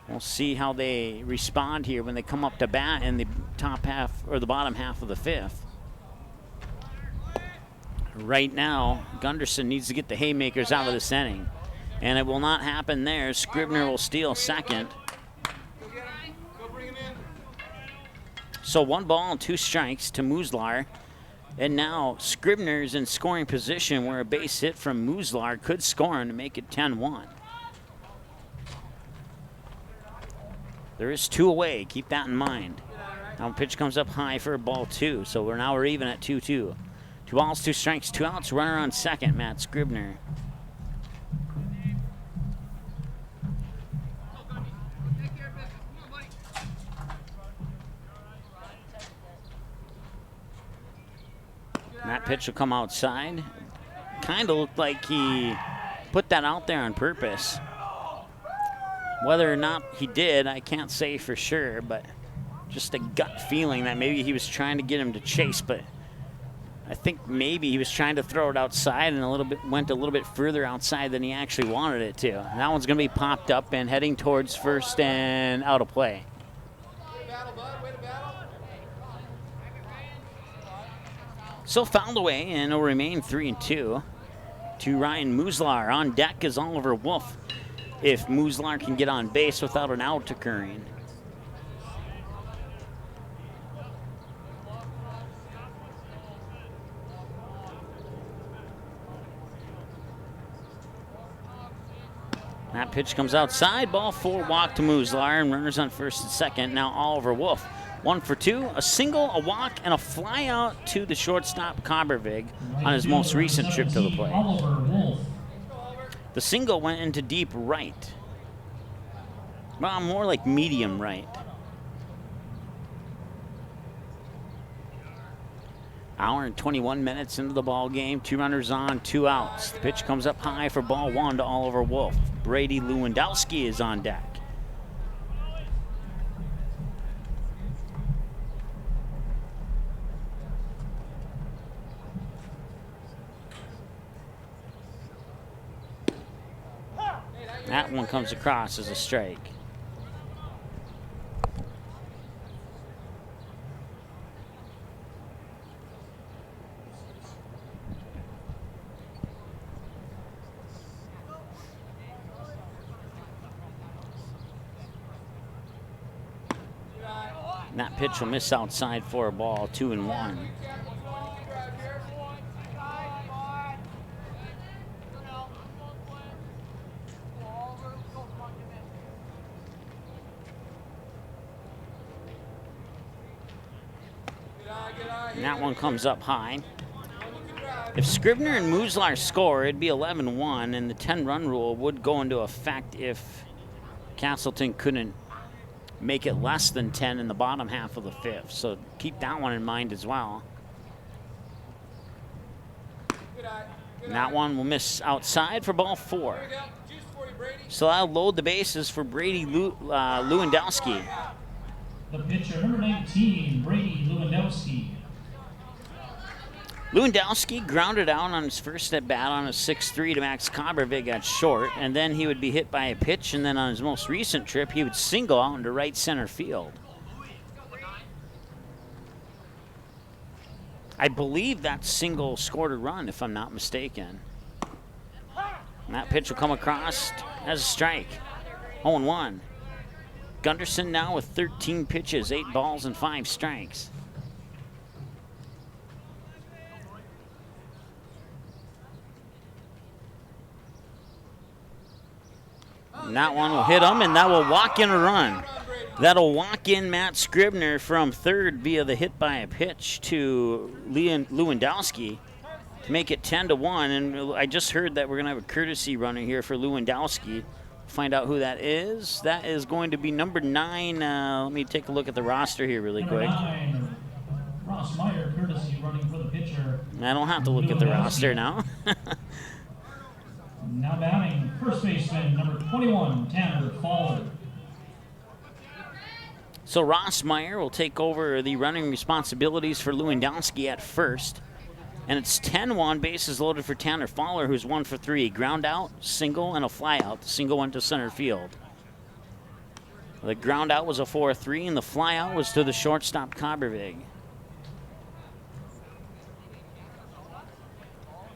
We'll see how they respond here when they come up to bat in the top half or the bottom half of the 5th. Right now, Gunderson needs to get the Haymakers out of this inning. And it will not happen there. Scribner will steal second. So 1 ball and 2 strikes to Muslar. And now Scribner's in scoring position where a base hit from Muslar could score him to make it 10-1. There is 2 away. Keep that in mind. Now pitch comes up high for a ball 2. So we're even at 2-2. 2 balls, 2 strikes, 2 outs. Runner on second, Matt Scribner. And that pitch will come outside. Kind of looked like he put that out there on purpose. Whether or not he did, I can't say for sure, but just a gut feeling that maybe he was trying to get him to chase, but I think maybe he was trying to throw it outside and went a little bit further outside than he actually wanted it to. And that one's going to be popped up and heading towards first and out of play. So fouled away, and it'll remain 3-2 to Ryan Muslar. On deck is Oliver Wolf if Muslar can get on base without an out occurring. That pitch comes outside. Ball 4, walk to Muslar, and runners on first and second. Now Oliver Wolf. 1 for 2, a single, a walk, and a fly out to the shortstop Cobbervig on his most recent trip to the plate. Oliver Wolf. The single went into deep right. Well, more like medium right. Hour and 21 minutes into the ball game. 2 runners on, 2 outs. The pitch comes up high for ball 1 to Oliver Wolf. Brady Lewandowski is on deck. That one comes across as a strike. And that pitch will miss outside for a ball, 2-1. And that one comes up high. If Scribner and Muslar score, it'd be 11-1, and the 10-run rule would go into effect if Casselton couldn't make it less than 10 in the bottom half of the 5th. So keep that one in mind as well. And that one will miss outside for ball 4. So that'll load the bases for Brady Lewandowski. The pitcher, number 19, Brady Lewandowski. Lewandowski grounded out on his first at bat on a 6-3 to Max Cobbervig at short, and then he would be hit by a pitch, and then on his most recent trip, he would single out into right center field. I believe that single scored a run, if I'm not mistaken. And that pitch will come across as a strike. 0-1. Gunderson now with 13 pitches, 8 balls, and 5 strikes. And that one will hit him, and that will walk in a run. That'll walk in Matt Scribner from third via the hit by a pitch to Lewandowski to make it 10-1. And I just heard that we're going to have a courtesy runner here for Lewandowski. Find out who that is. That is going to be number 9. Let me take a look at the roster here really quick. Number 9, Ross Meyer, courtesy running for the pitcher. I don't have to look at the roster now. Now batting, first baseman, number 21, Tanner Fowler. So Ross Meyer will take over the running responsibilities for Lewandowski at first. And it's 10-1, bases loaded for Tanner Fowler, who's 1 for 3. Ground out, single, and a fly out. The single went to center field. The ground out was a 4-3, and the fly out was to the shortstop Cobbervig.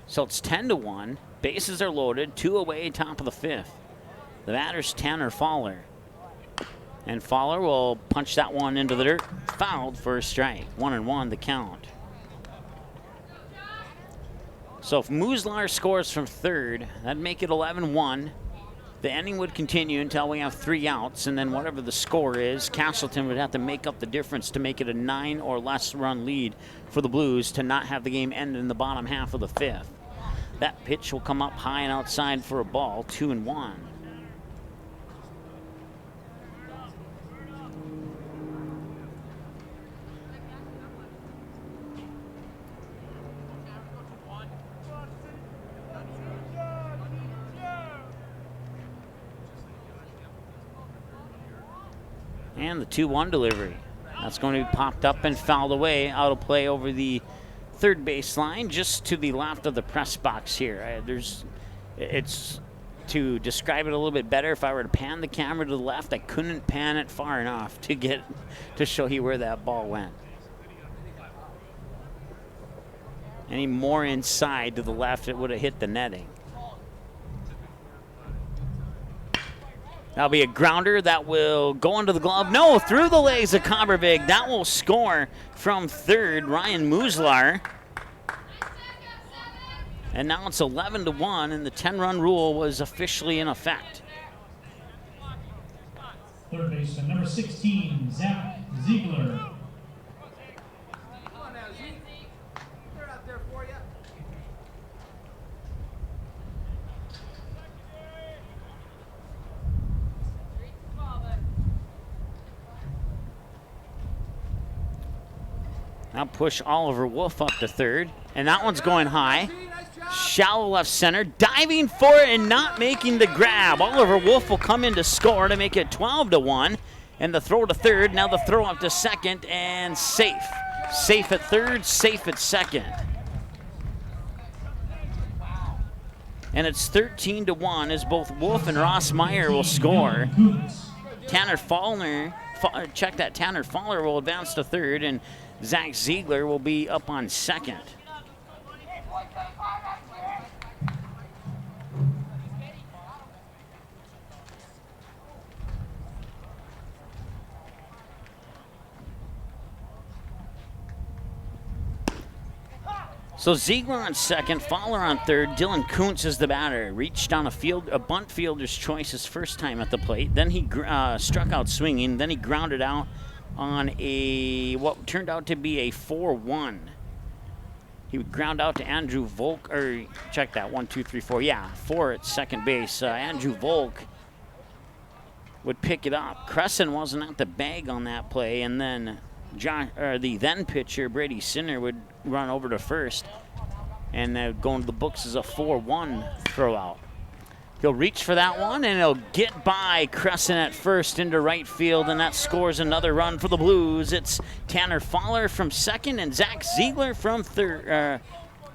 So it's 10-1. Bases are loaded, 2 away, top of the 5th. The batter's Tanner Fowler. And Fowler will punch that one into the dirt. Fouled for a strike. 1-1 the count. So if Muslar scores from third, that'd make it 11-1. The inning would continue until we have 3 outs, and then whatever the score is, Casselton would have to make up the difference to make it a 9 or less run lead for the Blues to not have the game end in the bottom half of the 5th. That pitch will come up high and outside for a ball, 2-1. And the 2-1 delivery. That's going to be popped up and fouled away, out of play over the third base line, just to the left of the press box here. It's to describe it a little bit better. If I were to pan the camera to the left, I couldn't pan it far enough to show you where that ball went. Any more inside to the left, it would have hit the netting. That'll be a grounder that will go into the glove. No, through the legs of Cobbervig. That will score from third, Ryan Muslar. And now it's 11-1, and the 10-run rule was officially in effect. Third baseman, number 16, Zach Ziegler. Now push Oliver Wolf up to third, and that one's going high. Shallow left center, diving for it and not making the grab. Oliver Wolf will come in to score to make it 12-1. And the throw to third, now the throw up to second, and safe. Safe at third, safe at second. And it's 13-1 as both Wolf and Ross Meyer will score. Tanner Fowler, check that, Tanner Fowler will advance to third, and Zach Ziegler will be up on second. So Ziegler on second, Fowler on third, Dylan Kuntz is the batter. Reached on a bunt fielder's choice his first time at the plate. Then he struck out swinging. Then he grounded out on what turned out to be a 4-1. He would ground out to Andrew Volk, or check that, 1, 2, 3, 4. Yeah, 4 at second base. Andrew Volk would pick it up. Crescent wasn't at the bag on that play, and then the then pitcher Brady Sinner would run over to first and go into the books as a 4-1 throw out. He'll reach for that one, and he'll get by Crescent at first into right field, and that scores another run for the Blues. It's Tanner Fowler from second and Zach Ziegler from third.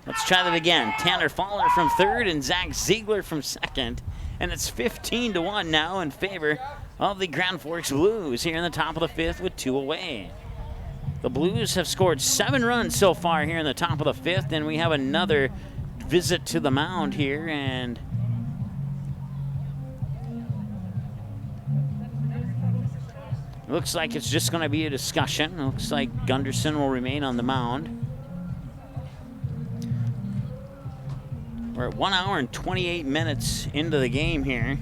Let's try that again. Tanner Fowler from third and Zach Ziegler from second. And it's 15-1 now in favor of the Grand Forks Blues here in the top of the fifth with 2 away. The Blues have scored 7 runs so far here in the top of the fifth, and we have another visit to the mound here, and it looks like it's just going to be a discussion. It looks like Gunderson will remain on the mound. We're at 1 hour and 28 minutes into the game here.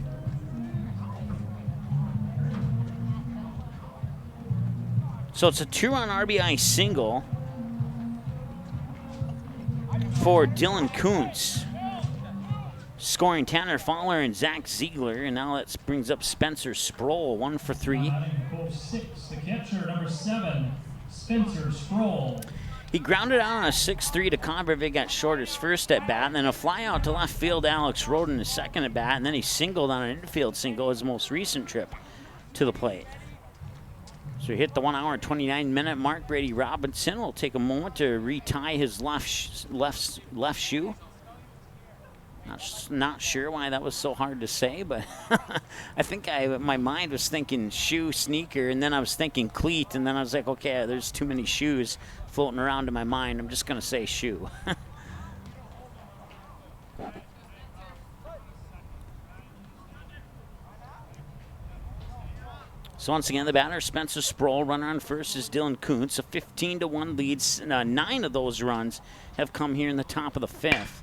So it's a 2-run RBI single for Dylan Kuntz, scoring Tanner Fowler and Zach Ziegler, and now that brings up Spencer Sproul, 1 for 3. The catcher, number 7, Spencer Sproul. He grounded out on a 6-3 to Convervig at short his first at bat, and then a fly out to left field Alex Roden his second at bat, and then he singled on an infield single his most recent trip to the plate. So he hit the 1 hour and 29 minute mark. Brady Robinson will take a moment to retie his left shoe. Not sure why that was so hard to say, but I think my mind was thinking shoe, sneaker, and then I was thinking cleat, and then I was like, okay, there's too many shoes floating around in my mind. I'm just going to say shoe. So once again, the batter, Spencer Sproul. Runner on first is Dylan Kuntz. A 15-1 lead. 9 of those runs have come here in the top of the fifth.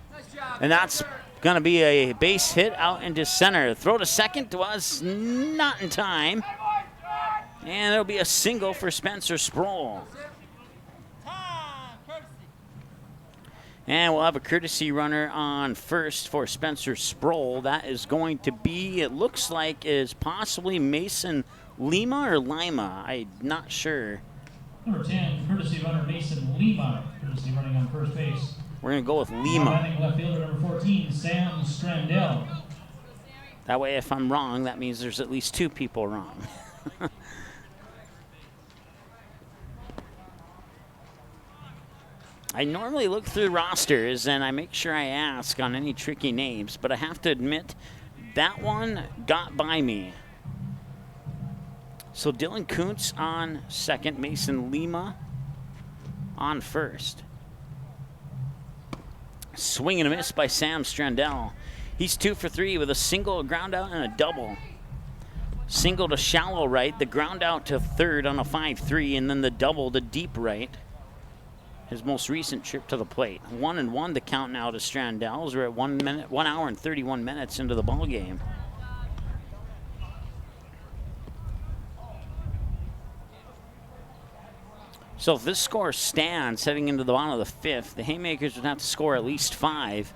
And that's going to be a base hit out into center. Throw to second was not in time. And there'll be a single for Spencer Sproul. And we'll have a courtesy runner on first for Spencer Sproul. That is going to be, it looks like, is possibly Mason Lima or Lima. I'm not sure. Number 10, courtesy runner Mason Lima, courtesy running on first base. We're going to go with Lima. Batting left fielder number 14, Sam Strandell. That way, if I'm wrong, that means there's at least 2 people wrong. I normally look through rosters and I make sure I ask on any tricky names, but I have to admit that one got by me. So Dylan Kuntz on second, Mason Lima on first. Swing and a miss by Sam Strandell. He's 2 for 3 with a single, a ground out, and a double. Single to shallow right, the ground out to third on a 5-3, and then the double to deep right. His most recent trip to the plate. 1-1 the count now to Strandell. We're at 1 hour and 31 minutes into the ball game. So if this score stands heading into the bottom of the fifth, the Haymakers would have to score at least 5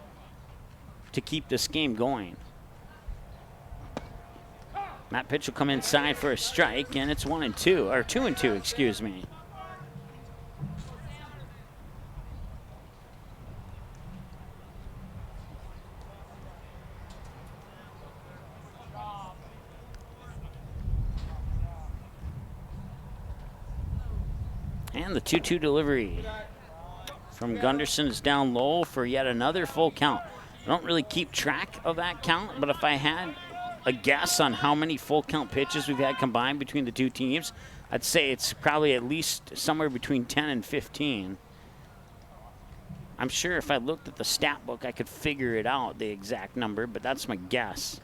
to keep this game going. That pitch will come inside for a strike, and it's 1-2, or 2-2, excuse me. And the 2-2 delivery from Gunderson is down low for yet another full count. I don't really keep track of that count, but if I had a guess on how many full count pitches we've had combined between the two teams, I'd say it's probably at least somewhere between 10 and 15. I'm sure if I looked at the stat book, I could figure it out, the exact number, but that's my guess.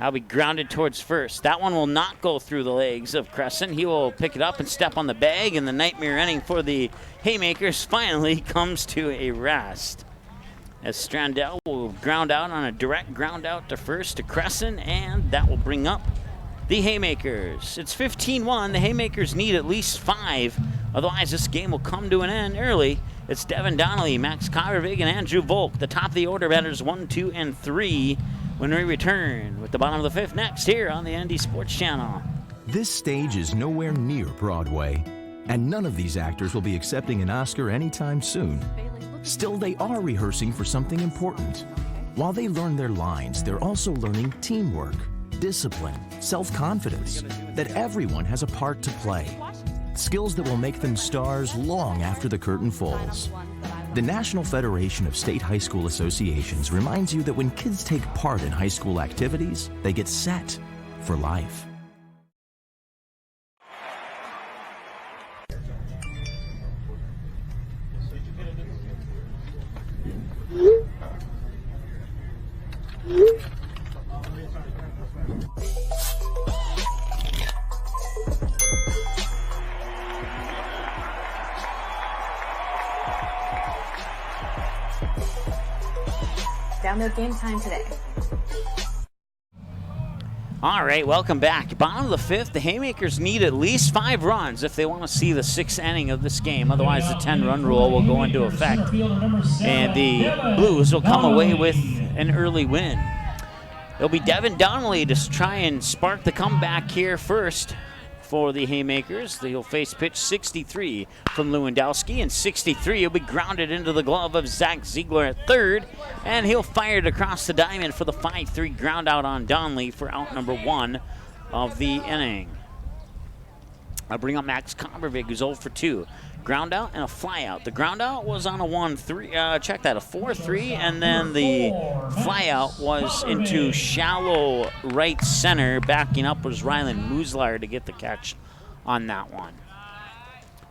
I'll be grounded towards first. That one will not go through the legs of Crescent. He will pick it up and step on the bag, and the nightmare inning for the Haymakers finally comes to a rest. As Strandell will ground out on a direct ground out to first to Crescent, and that will bring up the Haymakers. It's 15-1. The Haymakers need at least 5. Otherwise, this game will come to an end early. It's Devin Donnelly, Max Kovervig, and Andrew Volk. The top of the order batters 1, 2, and 3 when we return with the bottom of the fifth next here on the ND Sports Channel. This stage is nowhere near Broadway, and none of these actors will be accepting an Oscar anytime soon. Still, they are rehearsing for something important. While they learn their lines, they're also learning teamwork, discipline, self-confidence, that everyone has a part to play. Skills that will make them stars long after the curtain falls. The National Federation of State High School Associations reminds you that when kids take part in high school activities, they get set for life. Download Game Time today. All right, welcome back. Bottom of the fifth, the Haymakers need at least 5 runs if they want to see the 6th inning of this game. Otherwise, the 10-run rule will go into effect, and the Blues will come away with an early win. It'll be Devin Donnelly to try and spark the comeback here first for the Haymakers. He'll face pitch 63 from Lewandowski, and 63 will be grounded into the glove of Zach Ziegler at third, and he'll fire it across the diamond for the 5-3 ground out on Donnelly for out number 1 of the inning. I'll bring up Max Kovervig, who's 0 for 2. Ground out and a fly out. The ground out was on a 1-3, check that, a 4-3, and then the fly out was into shallow right center. Backing up was Rylan Muslar to get the catch on that one.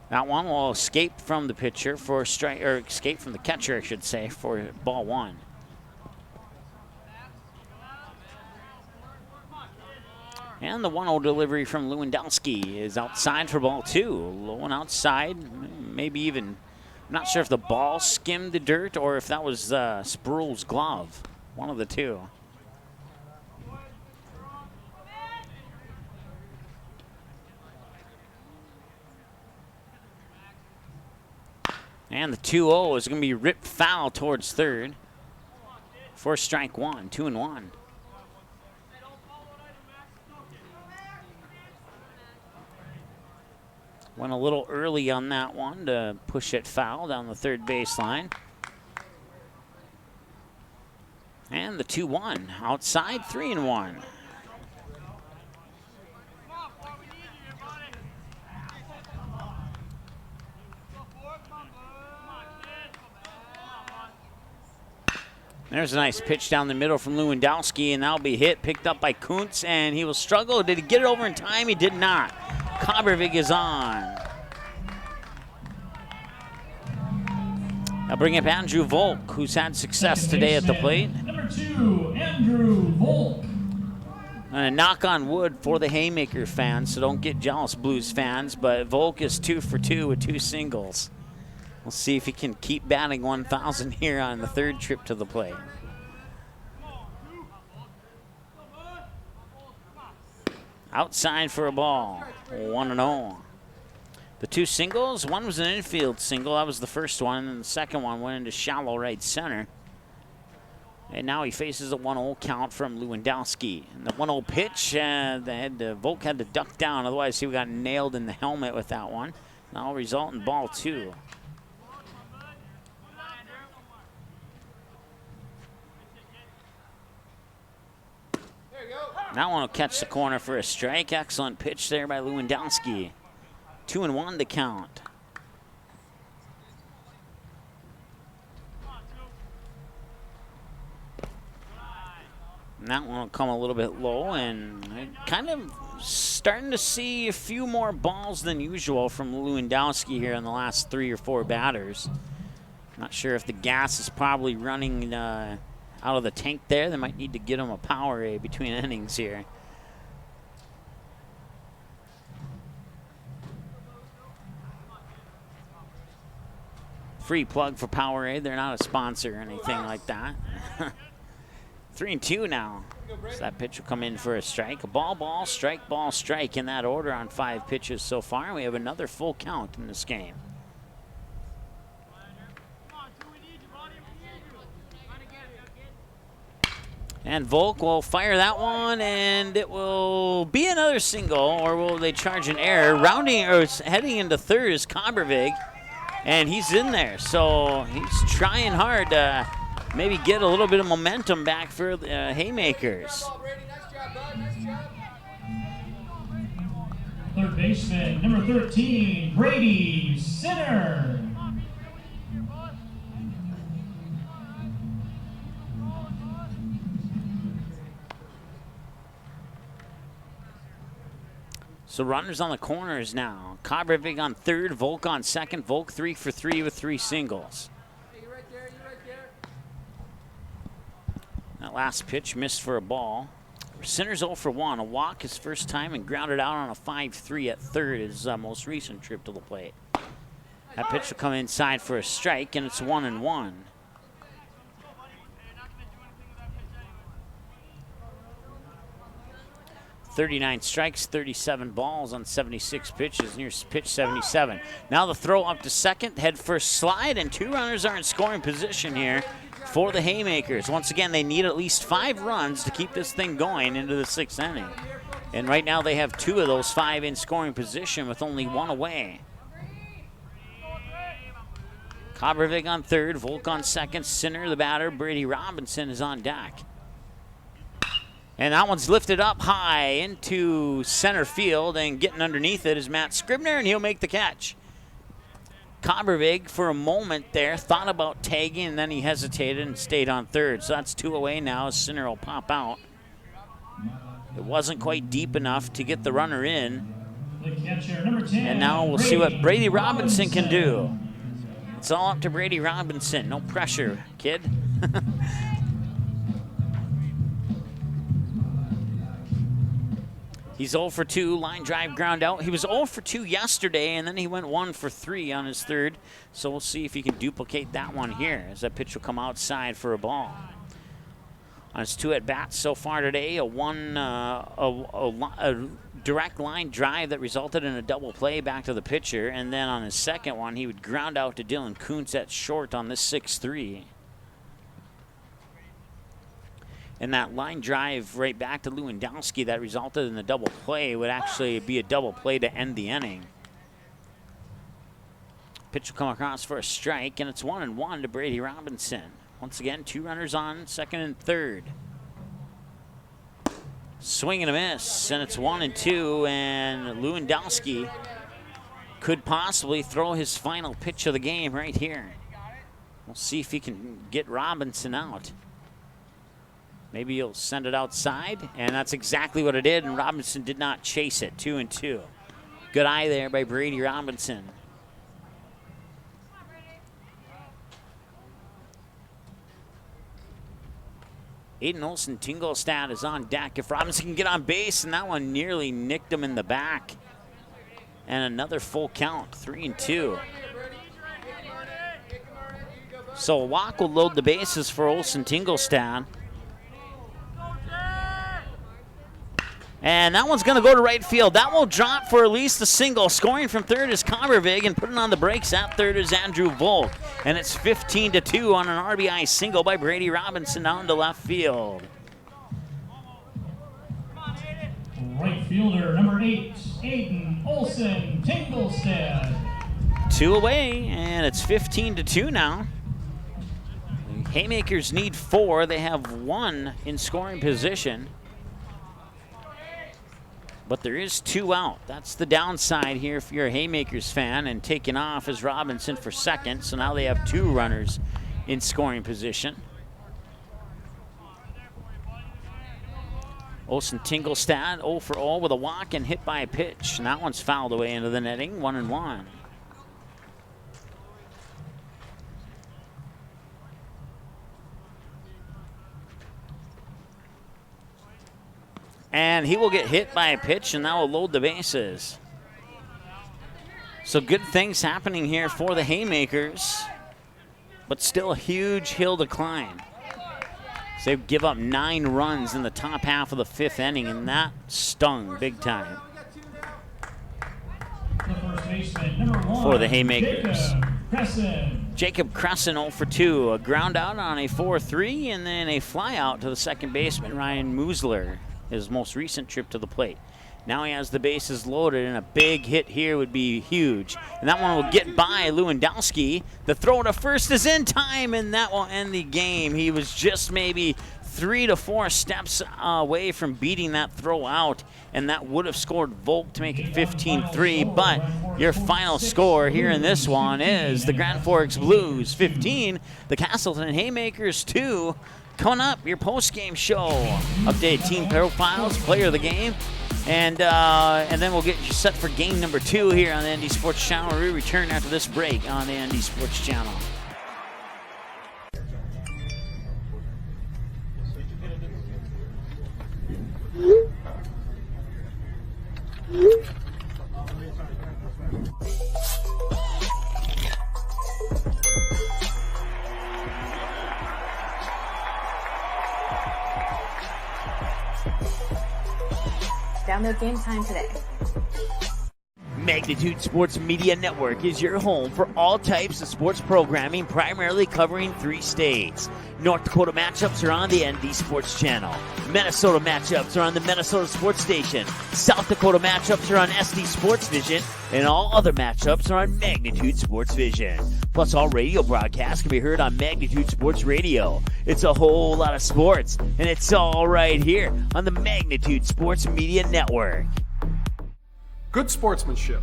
That one will escape from the pitcher for strike, or escape from the catcher, I should say, for ball 1. And the 1-0 delivery from Lewandowski is outside for ball 2. Low and outside, maybe even, I'm not sure if the ball skimmed the dirt or if that was Sproul's glove. One of the two. And the 2-0 is going to be ripped foul towards third for strike 1, 2-1. Went a little early on that one to push it foul down the third baseline. And the 2-1 outside, 3-1. There's a nice pitch down the middle from Lewandowski, and that'll be hit, picked up by Kuntz, and he will struggle. Did he get it over in time? He did not. Kovervig is on. I'll bring up Andrew Volk, who's had success today at the plate. Number 2, Andrew Volk. And a knock on wood for the Haymaker fans, so don't get jealous, Blues fans, but Volk is 2 for 2 with 2 singles. We'll see if he can keep batting 1,000 here on the third trip to the plate. Outside for a ball, 1-0. The two singles, one was an infield single. That was the first one, and the second one went into shallow right center. And now he faces a 1-0 count from Lewandowski. And the 1-0 pitch, Volk had to duck down, otherwise he got nailed in the helmet with that one. Now result in ball 2. That one will catch the corner for a strike. Excellent pitch there by Lewandowski. 2-1 to count. And that one will come a little bit low, and kind of starting to see a few more balls than usual from Lewandowski here in the last 3 or 4 batters. Not sure if the gas is probably running out of the tank there. They might need to get him a Powerade between innings here. Free plug for Powerade. They're not a sponsor or anything like that. 3-2 now. So that pitch will come in for a strike. A ball, strike in that order on 5 pitches so far. And we have another full count in this game. And Volk will fire that one, and it will be another single, or will they charge an error? Rounding or heading into third is Kobervig, and he's in there. So he's trying hard to maybe get a little bit of momentum back for the Haymakers. Third baseman, number 13, Brady Sinner. So runners on the corners now. Kobervig on third, Volk on second. Volk 3 for 3 with 3 singles. That last pitch missed for a ball. Sinner's 0 for 1. A walk his first time and grounded out on a 5-3 at third his most recent trip to the plate. That pitch will come inside for a strike, and it's 1-1. 39 strikes, 37 balls on 76 pitches. Here's pitch 77. Now the throw up to second, head first slide, and 2 runners are in scoring position here for the Haymakers. Once again, they need at least 5 runs to keep this thing going into the 6th inning. And right now they have 2 of those 5 in scoring position with only 1 away. Kobervig on third, Volk on second, Sinner the batter, Brady Robinson is on deck. And that one's lifted up high into center field, and getting underneath it is Matt Scribner, and he'll make the catch. Kobervig, for a moment there, thought about tagging, and then he hesitated and stayed on third. So that's 2 away now. Sinner will pop out. It wasn't quite deep enough to get the runner in. The catcher, number 10, and now we'll see what Brady Robinson can do. It's all up to Brady Robinson. No pressure, kid. He's 0 for 2, line drive, ground out. He was 0 for 2 yesterday, and then he went 1 for 3 on his third. So we'll see if he can duplicate that one here, as that pitch will come outside for a ball. On his 2 at-bats so far today, a direct line drive that resulted in a double play back to the pitcher, and then on his second one, he would ground out to Dylan Kuntz at short on this 6-3. And that line drive right back to Lewandowski that resulted in the double play would actually be a double play to end the inning. Pitch will come across for a strike, and it's 1-1 to Brady Robinson. Once again, 2 runners on, second and third. Swing and a miss, and it's 1-2, and Lewandowski could possibly throw his final pitch of the game right here. We'll see if he can get Robinson out. Maybe he'll send it outside, and that's exactly what it did, and Robinson did not chase it. 2-2. Good eye there by Brady Robinson. Aiden Olsen-Tingelstad is on deck. If Robinson can get on base, and that one nearly nicked him in the back. And another full count, 3-2. So a walk will load the bases for Olsen-Tingelstad. And that one's going to go to right field. That will drop for at least a single. Scoring from third is Comervig, and putting on the brakes at third is Andrew Volk. And it's 15-2 on an RBI single by Brady Robinson down to left field. Right fielder, number 8, Aiden Olsen Tinglestead. 2 away, and it's 15-2 now. The Haymakers need 4. They have 1 in scoring position. But there is 2 out. That's the downside here if you're a Haymakers fan. And taking off is Robinson for second. So now they have 2 runners in scoring position. Olsen Tinglestad 0 for 0 with a walk and hit by a pitch. And that one's fouled away into the netting, 1-1. And he will get hit by a pitch, and that will load the bases. So good things happening here for the Haymakers, but still a huge hill to climb. So they give up 9 runs in the top half of the 5th inning, and that stung big time for the Haymakers. Jacob Crescent 0 for 2, a ground out on a 4-3, and then a fly out to the second baseman, Ryan Musler, his most recent trip to the plate. Now he has the bases loaded, and a big hit here would be huge. And that one will get by Lewandowski. The throw to first is in time, and that will end the game. He was just maybe 3 to 4 steps away from beating that throw out, and that would have scored Volk to make it 15-3. But your final score here in this one is the Grand Forks Blues 15, the Casselton Haymakers 2. Coming up, your post-game show. Update team profiles, player of the game, and then we'll get you set for game number 2 here on the ND Sports Channel. We return after this break on the ND Sports Channel. Download Game Time today. Magnitude Sports Media Network is your home for all types of sports programming, primarily covering 3 states. North Dakota matchups are on the ND Sports Channel. Minnesota matchups are on the Minnesota Sports Station. South Dakota matchups are on SD Sports Vision, and all other matchups are on Magnitude Sports Vision. Plus, all radio broadcasts can be heard on Magnitude Sports Radio. It's a whole lot of sports, and it's all right here on the Magnitude Sports Media Network. Good sportsmanship.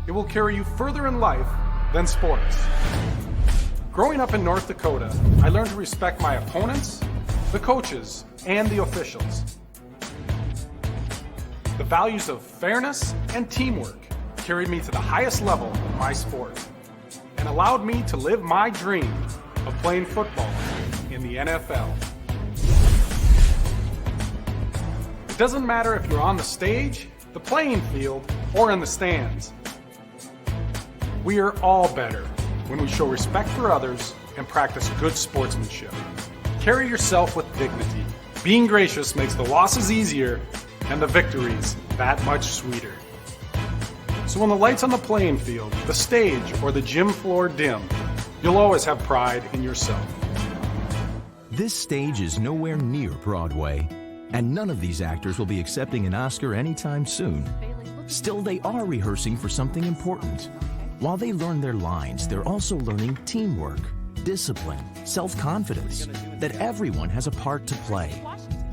It will carry you further in life than sports. Growing up in North Dakota, I learned to respect my opponents, the coaches, and the officials. The values of fairness and teamwork carried me to the highest level of my sport and allowed me to live my dream of playing football in the NFL. It doesn't matter if you're on the stage, the playing field, or in the stands. We are all better when we show respect for others and practice good sportsmanship. Carry yourself with dignity. Being gracious makes the losses easier and the victories that much sweeter. So when the lights on the playing field, the stage, or the gym floor dim, you'll always have pride in yourself. This stage is nowhere near Broadway, and none of these actors will be accepting an Oscar anytime soon. Still, they are rehearsing for something important. While they learn their lines, they're also learning teamwork, discipline, self-confidence, that everyone has a part to play.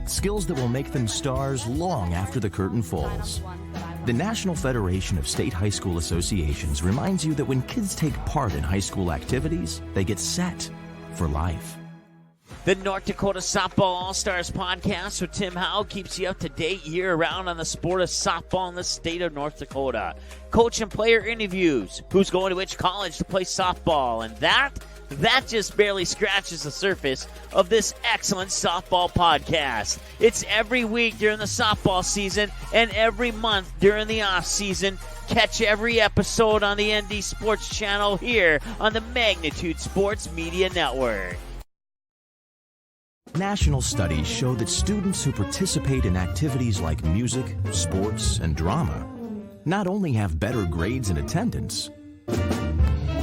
Skills that will make them stars long after the curtain falls. The National Federation of State High School Associations reminds you that when kids take part in high school activities, they get set for life. The North Dakota Softball All-Stars podcast with Tim Howe keeps you up to date year-round on the sport of softball in the state of North Dakota. Coach and player interviews, who's going to which college to play softball, and that just barely scratches the surface of this excellent softball podcast. It's every week during the softball season and every month during the off-season. Catch every episode on the ND Sports Channel here on the Magnitude Sports Media Network. National studies show that students who participate in activities like music, sports, and drama not only have better grades and attendance,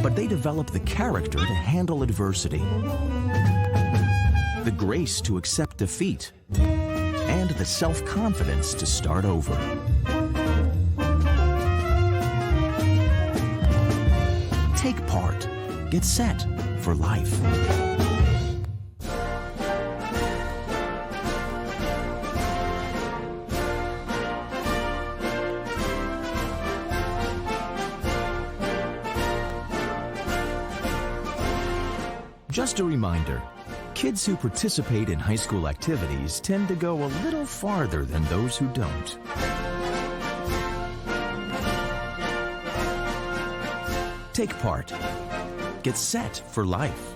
but they develop the character to handle adversity, the grace to accept defeat, and the self-confidence to start over. Take part. Get set for life. Just a reminder, kids who participate in high school activities tend to go a little farther than those who don't. Take part. Get set for life.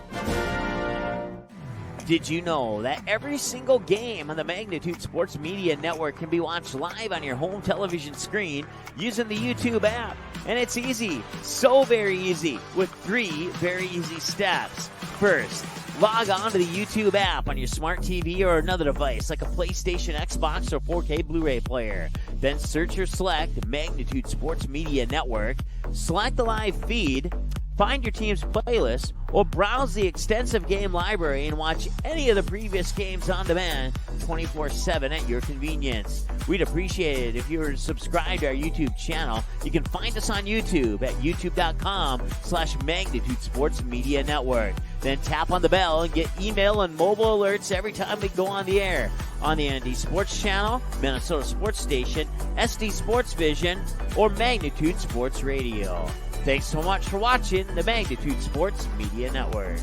Did you know that every single game on the Magnitude Sports Media Network can be watched live on your home television screen using the YouTube app? And it's easy, so very easy, with 3 very easy steps. First, log on to the YouTube app on your smart TV or another device like a PlayStation, Xbox, or 4K Blu-ray player. Then search or select Magnitude Sports Media Network, select the live feed, find your team's playlist, or browse the extensive game library and watch any of the previous games on demand 24/7 at your convenience. We'd appreciate it if you were to subscribe to our YouTube channel. You can find us on YouTube at youtube.com/Magnitude Sports Media Network. Then tap on the bell and get email and mobile alerts every time we go on the air. On the ND Sports Channel, Minnesota Sports Station, SD Sports Vision, or Magnitude Sports Radio. Thanks so much for watching the Magnitude Sports Media Network.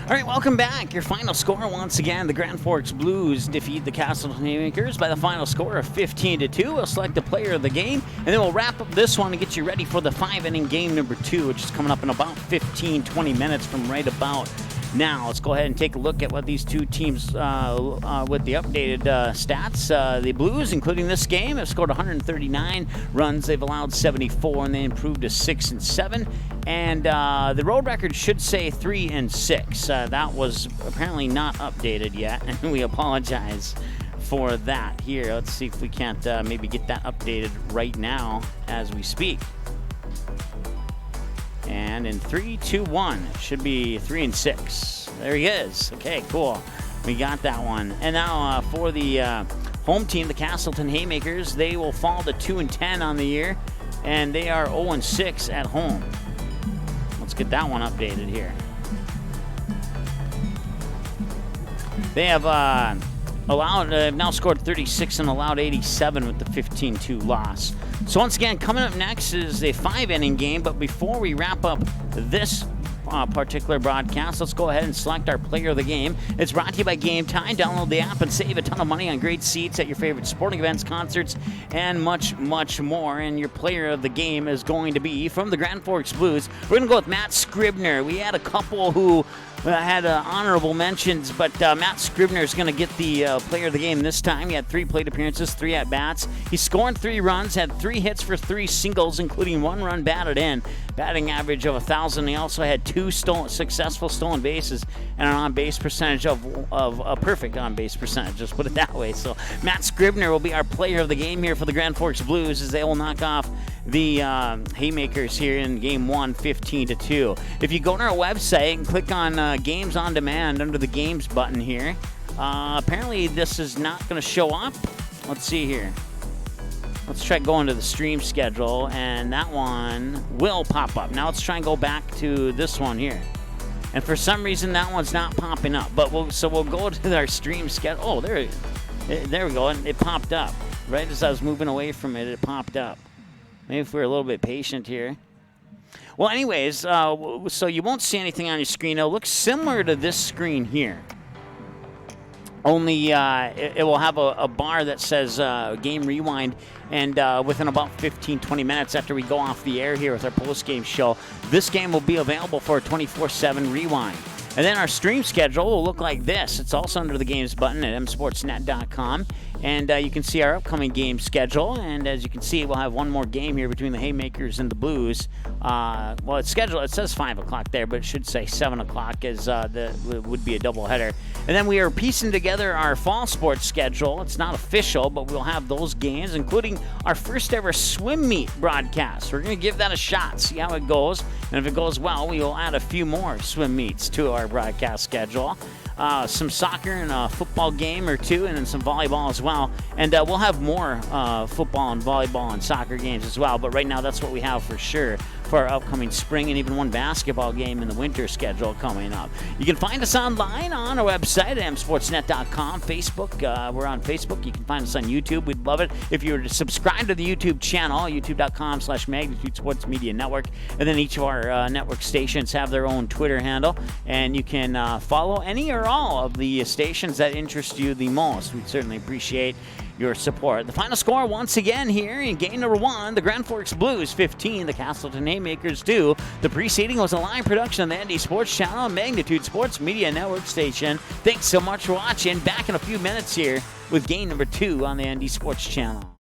All right, welcome back. Your final score, once again, the Grand Forks Blues defeat the Casselton Haymakers by the final score of 15-2. We'll select the player of the game, and then we'll wrap up this one and get you ready for the 5-inning game number 2, which is coming up in about 15-20 minutes from right about now. Let's go ahead and take a look at what these two teams with the updated stats. The Blues, including this game, have scored 139 runs. They've allowed 74, and they improved to 6-7. And the road record should say 3-6. That was apparently not updated yet, and we apologize for that. Here, let's see if we can't maybe get that updated right now as we speak. And in 3, 2, 1, should be 3-6. There he is. Okay, cool. We got that one. And now for the home team, the Casselton Haymakers, they will fall to 2-10 on the year, and they are 0-6 at home. Let's get that one updated here. They have now scored 36 and allowed 87 with the 15-2 loss. So once again, coming up next is a 5-inning game, but before we wrap up this particular broadcast, let's go ahead and select our player of the game. It's brought to you by Game Time. Download the app and save a ton of money on great seats at your favorite sporting events, concerts, and much, much more. And your player of the game is going to be from the Grand Forks Blues. We're going to go with Matt Scribner. We had a couple who had honorable mentions, but Matt Scribner is going to get the player of the game this time. He had 3 plate appearances, 3 at-bats. He scored 3 runs, had 3 hits for 3 singles, including 1 run batted in. Batting average of 1,000. He also had 2 successful stolen bases and an on-base percentage of a perfect on-base percentage, just put it that way. So Matt Scribner will be our player of the game here for the Grand Forks Blues as they will knock off the Haymakers here in Game 1, 15-2. If you go to our website and click on Games on Demand under the Games button here, apparently this is not going to show up. Let's see here. Let's try going to the stream schedule, and that one will pop up. Now let's try and go back to this one here. And for some reason, that one's not popping up. But we'll go to our stream schedule. Oh, there we go. And it popped up. Right as I was moving away from it, it popped up. Maybe if we're a little bit patient here. Well, anyways, so you won't see anything on your screen. It'll look similar to this screen here. Only it will have a bar that says Game Rewind, and within about 15-20 minutes after we go off the air here with our post-game show, this game will be available for a 24/7 rewind. And then our stream schedule will look like this. It's also under the Games button at msportsnet.com. And you can see our upcoming game schedule. And as you can see, we'll have one more game here between the Haymakers and the Blues. Well, it's scheduled. It says 5 o'clock there, but it should say 7 o'clock as would be a doubleheader. And then we are piecing together our fall sports schedule. It's not official, but we'll have those games, including our first ever swim meet broadcast. We're going to give that a shot, see how it goes. And if it goes well, we will add a few more swim meets to our broadcast schedule. Some soccer and a football game or two, and then some volleyball as well. And we'll have more football and volleyball and soccer games as well. But right now, that's what we have for sure for our upcoming spring, and even one basketball game in the winter schedule coming up. You can find us online on our website at msportsnet.com, Facebook. We're on Facebook. You can find us on YouTube. We'd love it if you were to subscribe to the YouTube channel, youtube.com/Magnitude Sports Media Network. And then each of our network stations have their own Twitter handle, and you can follow any or all of the stations that interest you the most. We'd certainly appreciate your support. The final score once again here in game number 1, the Grand Forks Blues 15, the Casselton Haymakers 2. The preceding was a live production of the ND Sports Channel, Magnitude Sports Media Network station. Thanks so much for watching. Back in a few minutes here with game number 2 on the ND Sports Channel.